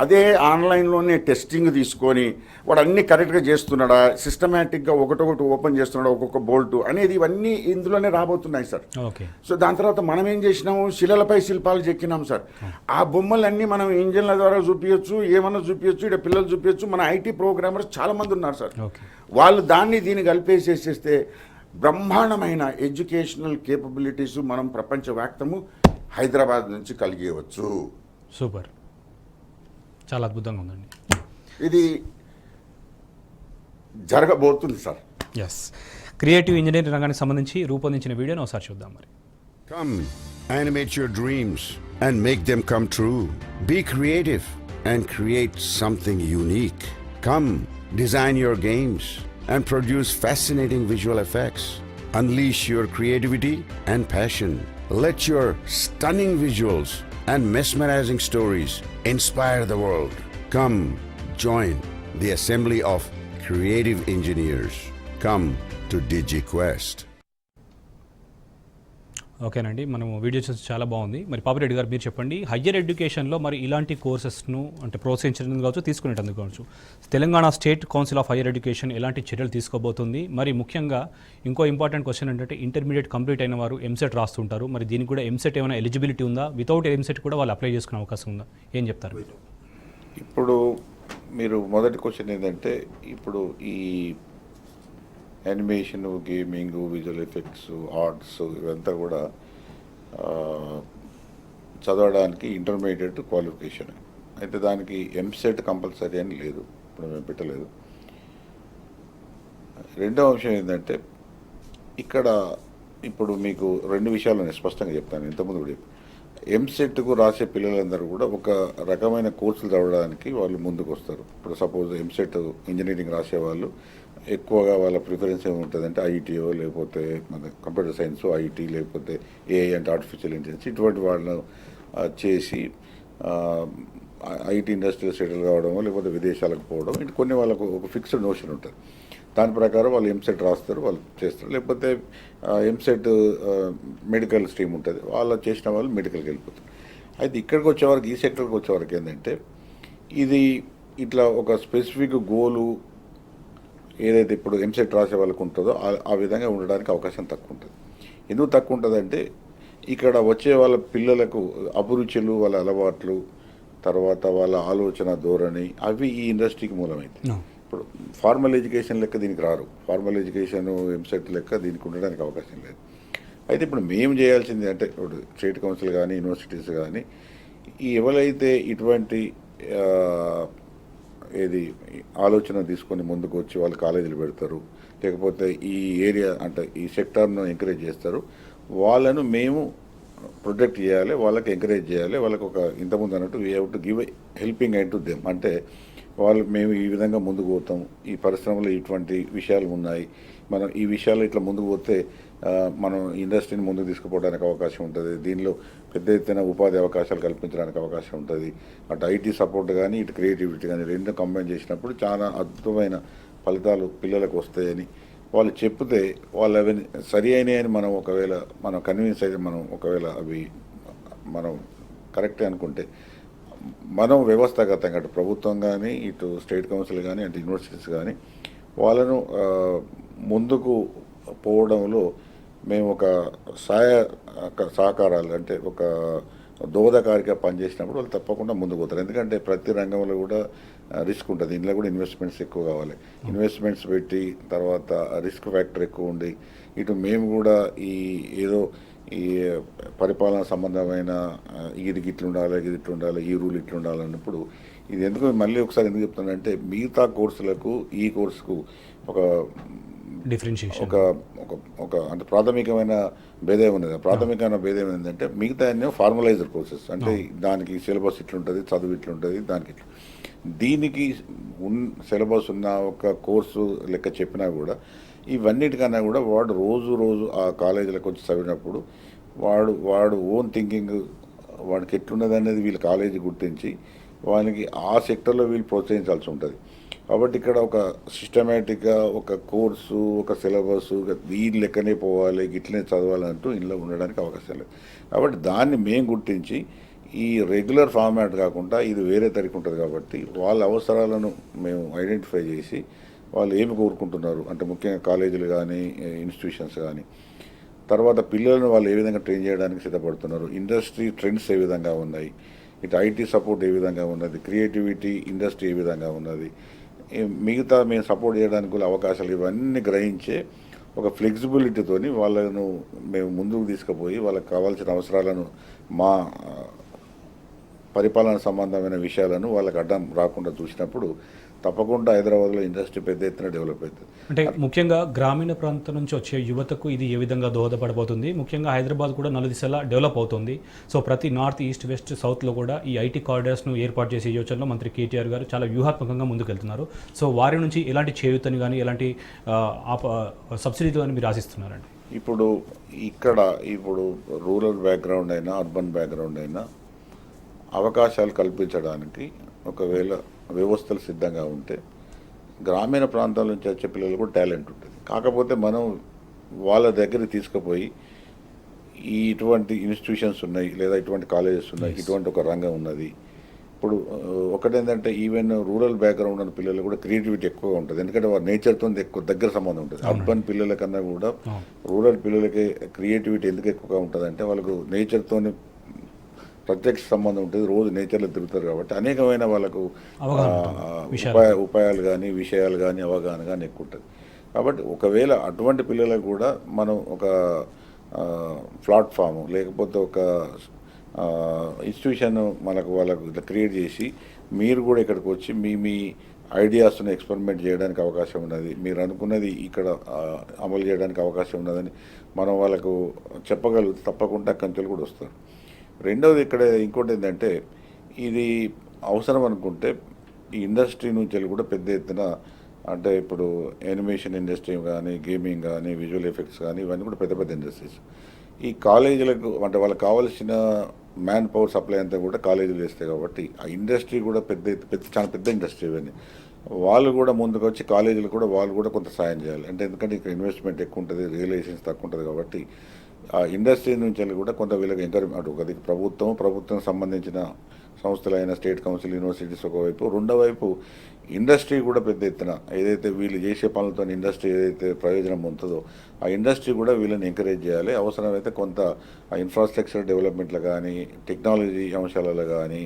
అదే ఆన్లైన్లోనే టెస్టింగ్ తీసుకొని వాడు అన్ని కరెక్ట్గా చేస్తున్నాడా, సిస్టమేటిక్గా ఒకటొకటి ఓపెన్ చేస్తున్నాడా, ఒక్కొక్క బోల్ట్ అనేది ఇవన్నీ ఇందులోనే రాబోతున్నాయి సార్. సో దాని తర్వాత మనం ఏం చేసినాము, శిలలపై శిల్పాలు చెక్కినాం సార్. ఆ బొమ్మలన్నీ మనం ఇంజన్ల ద్వారా చూపించచ్చు, ఏమన్నా చూపించచ్చు, ఇక్కడ పిల్లలు చూపించచ్చు. మన ఐటీ ప్రోగ్రామర్స్ చాలా మంది ఉన్నారు సార్. వాళ్ళు దీన్ని కలిపేసేసేస్తే బ్రహ్మాండమైన ఎడ్యుకేషనల్ కేపబిలిటీస్ మనం ప్రపంచవ్యాప్తము హైదరాబాద్ నుంచి కలిగేయవచ్చు. సూపర్, చాలా అద్భుతంగా ఉందండి. ఇది జరగబోతుంది సార్. ఎస్, క్రియేటివ్ ఇంజనీరింగ్ రంగానికి సంబంధించి రూపొందించిన వీడియోని ఒకసారి చూద్దాం మరి. Come, animate your dreams and make them come true. Be creative and create something unique. Come, design your games and produce fascinating visual effects. Unleash your creativity and passion. Let your stunning visuals and mesmerizing stories inspire the world. Come, join the assembly of creative engineers. Come to DigiQuest. ఓకేనండి, మనం video చూసి చాలా బాగుంది. మరి పాపిరెడ్డి గారు మీరు చెప్పండి, higher ఎడ్యుకేషన్లో మరి ఇలాంటి కోర్సెస్ను అంటే ప్రోత్సహించడం కావచ్చు, తీసుకునేటందుకు కావచ్చు, Telangana state council of higher education ఎలాంటి చర్యలు తీసుకోబోతుంది? మరి ముఖ్యంగా ఇంకో ఇంపార్టెంట్ క్వశ్చన్ ఏంటంటే ఇంటర్మీడియట్ కంప్లీట్ అయిన వారు ఎంసెట్ రాస్తుంటారు, మరి దీనికి కూడా ఎంసెట్ ఏమైనా ఎలిజిబిలిటీ ఉందా? వితౌట్ ఎంసెట్ కూడా వాళ్ళు అప్లై చేసుకునే అవకాశం ఉందా? ఏం చెప్తారు? ఇప్పుడు మీరు మొదటి క్వశ్చన్ ఏంటంటే, ఇప్పుడు ఈ animation, gaming, visual effects, arts ఇవంతా కూడా చదవడానికి ఇంటర్మీడియట్ క్వాలిఫికేషన్. అయితే దానికి ఎంసెట్ కంపల్సరీ అని లేదు, ఇప్పుడు మేము పెట్టలేదు. రెండవ అంశం ఏంటంటే, ఇక్కడ ఇప్పుడు మీకు 2 విషయాలు నేను స్పష్టంగా చెప్తాను, ఇంతకుముందు కూడా చెప్పాను. ఎంసెట్కు రాసే పిల్లలందరూ కూడా ఒక రకమైన కోర్సులు చదవడానికి వాళ్ళు ముందుకు వస్తారు. ఇప్పుడు సపోజ్ ఎంసెట్ ఇంజనీరింగ్ రాసే వాళ్ళు ఎక్కువగా వాళ్ళ ప్రిఫరెన్స్ ఏముంటుందంటే ఐటీఓ, లేకపోతే మన కంప్యూటర్ సైన్స్, ఐటీ, లేకపోతే ఏఐ అంటే ఆర్టిఫిషియల్ ఇంటెలిజెన్స్, ఇటువంటి వాళ్ళను చేసి ఐటీ ఇండస్ట్రీలో సెటిల్ కావడమో లేకపోతే విదేశాలకు పోవడం, ఇటు కొన్ని వాళ్ళకు ఒక ఫిక్స్డ్ నోషన్ ఉంటుంది. దాని ప్రకారం వాళ్ళు ఎంసెట్ రాస్తారు, వాళ్ళు చేస్తారు. లేకపోతే ఎంసెట్ మెడికల్ స్ట్రీమ్ ఉంటుంది, వాళ్ళు చేసిన వాళ్ళు మెడికల్కి వెళ్ళిపోతారు. అయితే ఇక్కడికి వచ్చేవారికి, ఈ సెక్టర్కి వచ్చేవారికి ఏంటంటే, ఇది ఇట్లా ఒక స్పెసిఫిక్ గోలు ఏదైతే ఇప్పుడు ఎంసెట్ రాసే వాళ్ళకు ఉంటుందో ఆ విధంగా ఉండడానికి అవకాశం తక్కువ ఉంటుంది. ఎందుకు తక్కువ ఉంటుందంటే ఇక్కడ వచ్చే వాళ్ళ పిల్లలకు అభిరుచులు, వాళ్ళ అలవాట్లు, తర్వాత వాళ్ళ ఆలోచన ధోరణి అవి ఈ ఇండస్ట్రీకి మూలమైంది. ఇప్పుడు ఫార్మల్ ఎడ్యుకేషన్ లెక్క దీనికి రారు. ఫార్మల్ ఎడ్యుకేషన్ ఎంసెట్ లెక్క దీనికి ఉండడానికి అవకాశం లేదు. అయితే ఇప్పుడు మేము చేయాల్సింది అంటే ఇప్పుడు స్టేట్ కౌన్సిల్ కానీ యూనివర్సిటీస్ కానీ ఎవరైతే ఇటువంటి ఏది ఆలోచన తీసుకొని ముందుకు వచ్చి వాళ్ళు కాలేజీలు పెడతారు, లేకపోతే ఈ ఏరియా అంటే ఈ సెక్టార్ను ఎంకరేజ్ చేస్తారు, వాళ్ళను మేము ప్రొటెక్ట్ చేయాలి, వాళ్ళకి ఎంకరేజ్ చేయాలి. వాళ్ళకి ఒక ఇంతకుముందు అన్నట్టు we have to give helping hand to them. అంటే వాళ్ళు మేము ఈ విధంగా ముందుకు పోతాం, ఈ పరిశ్రమలో ఇటువంటి విషయాలు ఉన్నాయి, మనం ఈ విషయాలు ఇట్లా ముందుకు పోతే మనం ఇండస్ట్రీని ముందుకు తీసుకుపోవడానికి అవకాశం ఉంటుంది, దీనిలో పెద్ద ఎత్తున ఉపాధి అవకాశాలు కల్పించడానికి అవకాశం ఉంటుంది. అటు ఐటీ సపోర్ట్ కానీ ఇటు క్రియేటివిటీ కానీ రెండు కంబైన్ చేసినప్పుడు చాలా అద్భుతమైన ఫలితాలు పిల్లలకు వస్తాయని వాళ్ళు చెప్తే వాళ్ళు అవి సరి అయినాయని మనం కన్విన్స్ అయితే మనం ఒకవేళ అవి మనం కరెక్టే అనుకుంటే మనం వ్యవస్థాగతంగా అటు ప్రభుత్వం కానీ ఇటు స్టేట్ కౌన్సిల్ కానీ అటు యూనివర్సిటీస్ కానీ వాళ్ళను ముందుకు పోవడంలో మేము ఒక సహకారాలు అంటే ఒక దోహదకారిగా పనిచేసినప్పుడు వాళ్ళు తప్పకుండా ముందుకు పోతారు. ఎందుకంటే ప్రతి రంగంలో కూడా రిస్క్ ఉంటుంది, ఇందులో కూడా ఇన్వెస్ట్మెంట్స్ ఎక్కువ కావాలి. ఇన్వెస్ట్మెంట్స్ పెట్టి తర్వాత రిస్క్ ఫ్యాక్టర్ ఎక్కువ ఉండి ఇటు మేము కూడా ఈ పరిపాలన సంబంధమైన ఇది ఇట్లా ఉండాలి, ఇది ఇట్లా ఉండాలి, ఈ రూల్ ఇట్లా ఉండాలి అన్నప్పుడు ఇది ఎందుకు మళ్ళీ ఒకసారి ఎందుకు చెప్తున్నానంటే మిగతా కోర్సులకు ఈ కోర్సుకు ఒక డిఫరెన్షియేషన్ ఒక అంటే ప్రాథమికమైన భేదం ఉన్నది. ప్రాథమికమైన భేదం ఏంటంటే మిగతా అన్నీ ఫార్మలైజ్డ్ కోర్సెస్, అంటే దానికి సిలబస్ ఇట్లుంటుంది, చదువు ఇట్లుంటుంది, దానికి ఇట్లా దీనికి సిలబస్ ఉన్న ఒక కోర్సు లెక్క చెప్పినా కూడా ఇవన్నిటికన్నా కూడా వాడు రోజు ఆ కాలేజీలకు వచ్చి చదివినప్పుడు వాడు ఓన్ థింకింగ్ వాడికి ఎట్లున్నది అనేది వీళ్ళు కాలేజీ గుర్తించి వానికి ఆ సెక్టర్లో వీళ్ళు ప్రోత్సహించాల్సి ఉంటుంది. కాబట్టి ఇక్కడ ఒక సిస్టమేటిక్గా ఒక కోర్సు, ఒక సిలబస్ వీళ్ళు లెక్కనే పోవాలి, గిట్లనే చదవాలంటూ ఇంట్లో ఉండడానికి అవకాశం లేదు. కాబట్టి దాన్ని మేము గుర్తించి ఈ రెగ్యులర్ ఫార్మాట్ కాకుండా ఇది వేరే తరికి ఉంటుంది కాబట్టి వాళ్ళ అవసరాలను మేము ఐడెంటిఫై చేసి వాళ్ళు ఏమి కోరుకుంటున్నారు అంటే ముఖ్యంగా కాలేజీలు కానీ ఇన్స్టిట్యూషన్స్ కానీ తర్వాత పిల్లలను వాళ్ళు ఏ విధంగా ట్రైన్ చేయడానికి సిద్ధపడుతున్నారు, ఇండస్ట్రీ ట్రెండ్స్ ఏ విధంగా ఉన్నాయి, ఇటు ఐటీ సపోర్ట్ ఏ విధంగా ఉన్నది, క్రియేటివిటీ ఇండస్ట్రీ ఏ విధంగా ఉన్నది, మిగతా మేము సపోర్ట్ చేయడానికి కూడా అవకాశాలు ఇవన్నీ గ్రహించే ఒక ఫ్లెక్సిబిలిటీతోని వాళ్ళను మేము ముందుకు తీసుకుపోయి వాళ్ళకి కావాల్సిన అవసరాలను మా పరిపాలన సంబంధమైన విషయాలను వాళ్ళకి అడ్డం రాకుండా చూసినప్పుడు తప్పకుండా హైదరాబాద్లో ఇండస్ట్రీ పెద్ద ఎత్తున డెవలప్ అవుతుంది. అంటే ముఖ్యంగా గ్రామీణ ప్రాంతం నుంచి వచ్చే యువతకు ఇది ఏ విధంగా దోహదపడబోతుంది? ముఖ్యంగా హైదరాబాద్ కూడా నలుదిశలా డెవలప్ అవుతుంది. సో ప్రతి నార్త్, ఈస్ట్, వెస్ట్, సౌత్లో కూడా ఈ ఐటీ కారిడార్స్ను ఏర్పాటు చేసే యోచనలో మంత్రి కేటీఆర్ గారు చాలా వ్యూహాత్మకంగా ముందుకెళ్తున్నారు. సో వారి నుంచి ఎలాంటి చేయూతని కానీ ఎలాంటి సబ్సిడీతో కానీ మీరు ఆశిస్తున్నారండి? ఇప్పుడు రూరల్ బ్యాక్గ్రౌండ్ అయినా అర్బన్ బ్యాక్గ్రౌండ్ అయినా అవకాశాలు కల్పించడానికి ఒకవేళ వ్యవస్థలు సిద్ధంగా ఉంటే గ్రామీణ ప్రాంతాల నుంచి వచ్చే పిల్లలు కూడా టాలెంట్ ఉంటుంది. కాకపోతే మనం వాళ్ళ దగ్గరికి తీసుకుపోయి ఇటువంటి ఇన్స్టిట్యూషన్స్ ఉన్నాయి లేదా ఇటువంటి కాలేజెస్ ఉన్నాయి, ఇటువంటి ఒక రంగం ఉన్నది. ఇప్పుడు ఒకటేంటంటే ఈవెన్ రూరల్ బ్యాక్గ్రౌండ్ ఉన్న పిల్లలు కూడా క్రియేటివిటీ ఎక్కువగా ఉంటుంది, ఎందుకంటే వారి నేచర్తో ఎక్కువ దగ్గర సంబంధం ఉంటుంది. అర్బన్ పిల్లల కన్నా కూడా రూరల్ పిల్లలకి క్రియేటివిటీ ఎందుకు ఎక్కువగా ఉంటుంది అంటే వాళ్ళకు నేచర్తో ప్రత్యక్ష సంబంధం ఉంటుంది, రోజు నేచర్లో తిరుగుతారు కాబట్టి అనేకమైన వాళ్ళకు ఉపాయాలు కానీ విషయాలు కానీ అవగాహన కానీ ఎక్కువ ఉంటుంది. కాబట్టి ఒకవేళ అటువంటి పిల్లలకు కూడా మనం ఒక ప్లాట్ఫామ్ లేకపోతే ఒక ఇన్స్టిట్యూషన్ వాళ్ళకు ఇట్లా క్రియేట్ చేసి మీరు కూడా ఇక్కడికి వచ్చి మీ ఐడియాస్ను ఎక్స్పెరిమెంట్ చేయడానికి అవకాశం ఉన్నది, మీరు అనుకున్నది ఇక్కడ అమలు చేయడానికి అవకాశం ఉన్నదని మనం వాళ్ళకు చెప్పగలిగితే తప్పకుండా కంచెలు కూడా వస్తారు. రెండవది ఇక్కడ ఇంకోటి ఏంటంటే ఇది అవసరం అనుకుంటే ఈ ఇండస్ట్రీ నుంచి కూడా పెద్ద ఎత్తున అంటే ఇప్పుడు యానిమేషన్ ఇండస్ట్రీ కానీ గేమింగ్ కానీ విజువల్ ఎఫెక్ట్స్ కానీ ఇవన్నీ కూడా పెద్ద పెద్ద ఇండస్ట్రీస్. ఈ కాలేజీలకు అంటే వాళ్ళకి కావాల్సిన మ్యాన్ పవర్ సప్లై అంతా కూడా కాలేజీలు వేస్తాయి కాబట్టి ఆ ఇండస్ట్రీ కూడా చాలా పెద్ద ఇండస్ట్రీ ఇవన్నీ. వాళ్ళు కూడా ముందుకు వచ్చి కాలేజీలు కూడా వాళ్ళు కూడా కొంత సాయం చేయాలి. అంటే ఎందుకంటే ఇక్కడ ఇన్వెస్ట్మెంట్ ఎక్కువ ఉంటుంది, రియలైజేషన్స్ తక్కువ ఉంటుంది కాబట్టి ఆ ఇండస్ట్రీ నుంచి కూడా కొంత వీళ్ళకి ఎంకరేజ్మెంట్ ఒకది ప్రభుత్వం సంబంధించిన సంస్థలైన స్టేట్ కౌన్సిల్ యూనివర్సిటీస్ ఒకవైపు, రెండో వైపు ఇండస్ట్రీ కూడా పెద్ద ఎత్తున ఏదైతే వీళ్ళు చేసే పనులతో ఇండస్ట్రీ ఏదైతే ప్రయోజనం పొందుతుందో ఆ ఇండస్ట్రీ కూడా వీళ్ళని ఎంకరేజ్ చేయాలి. అవసరమైతే కొంత ఇన్ఫ్రాస్ట్రక్చర్ డెవలప్మెంట్లో కానీ, టెక్నాలజీ అంశాలలో కానీ,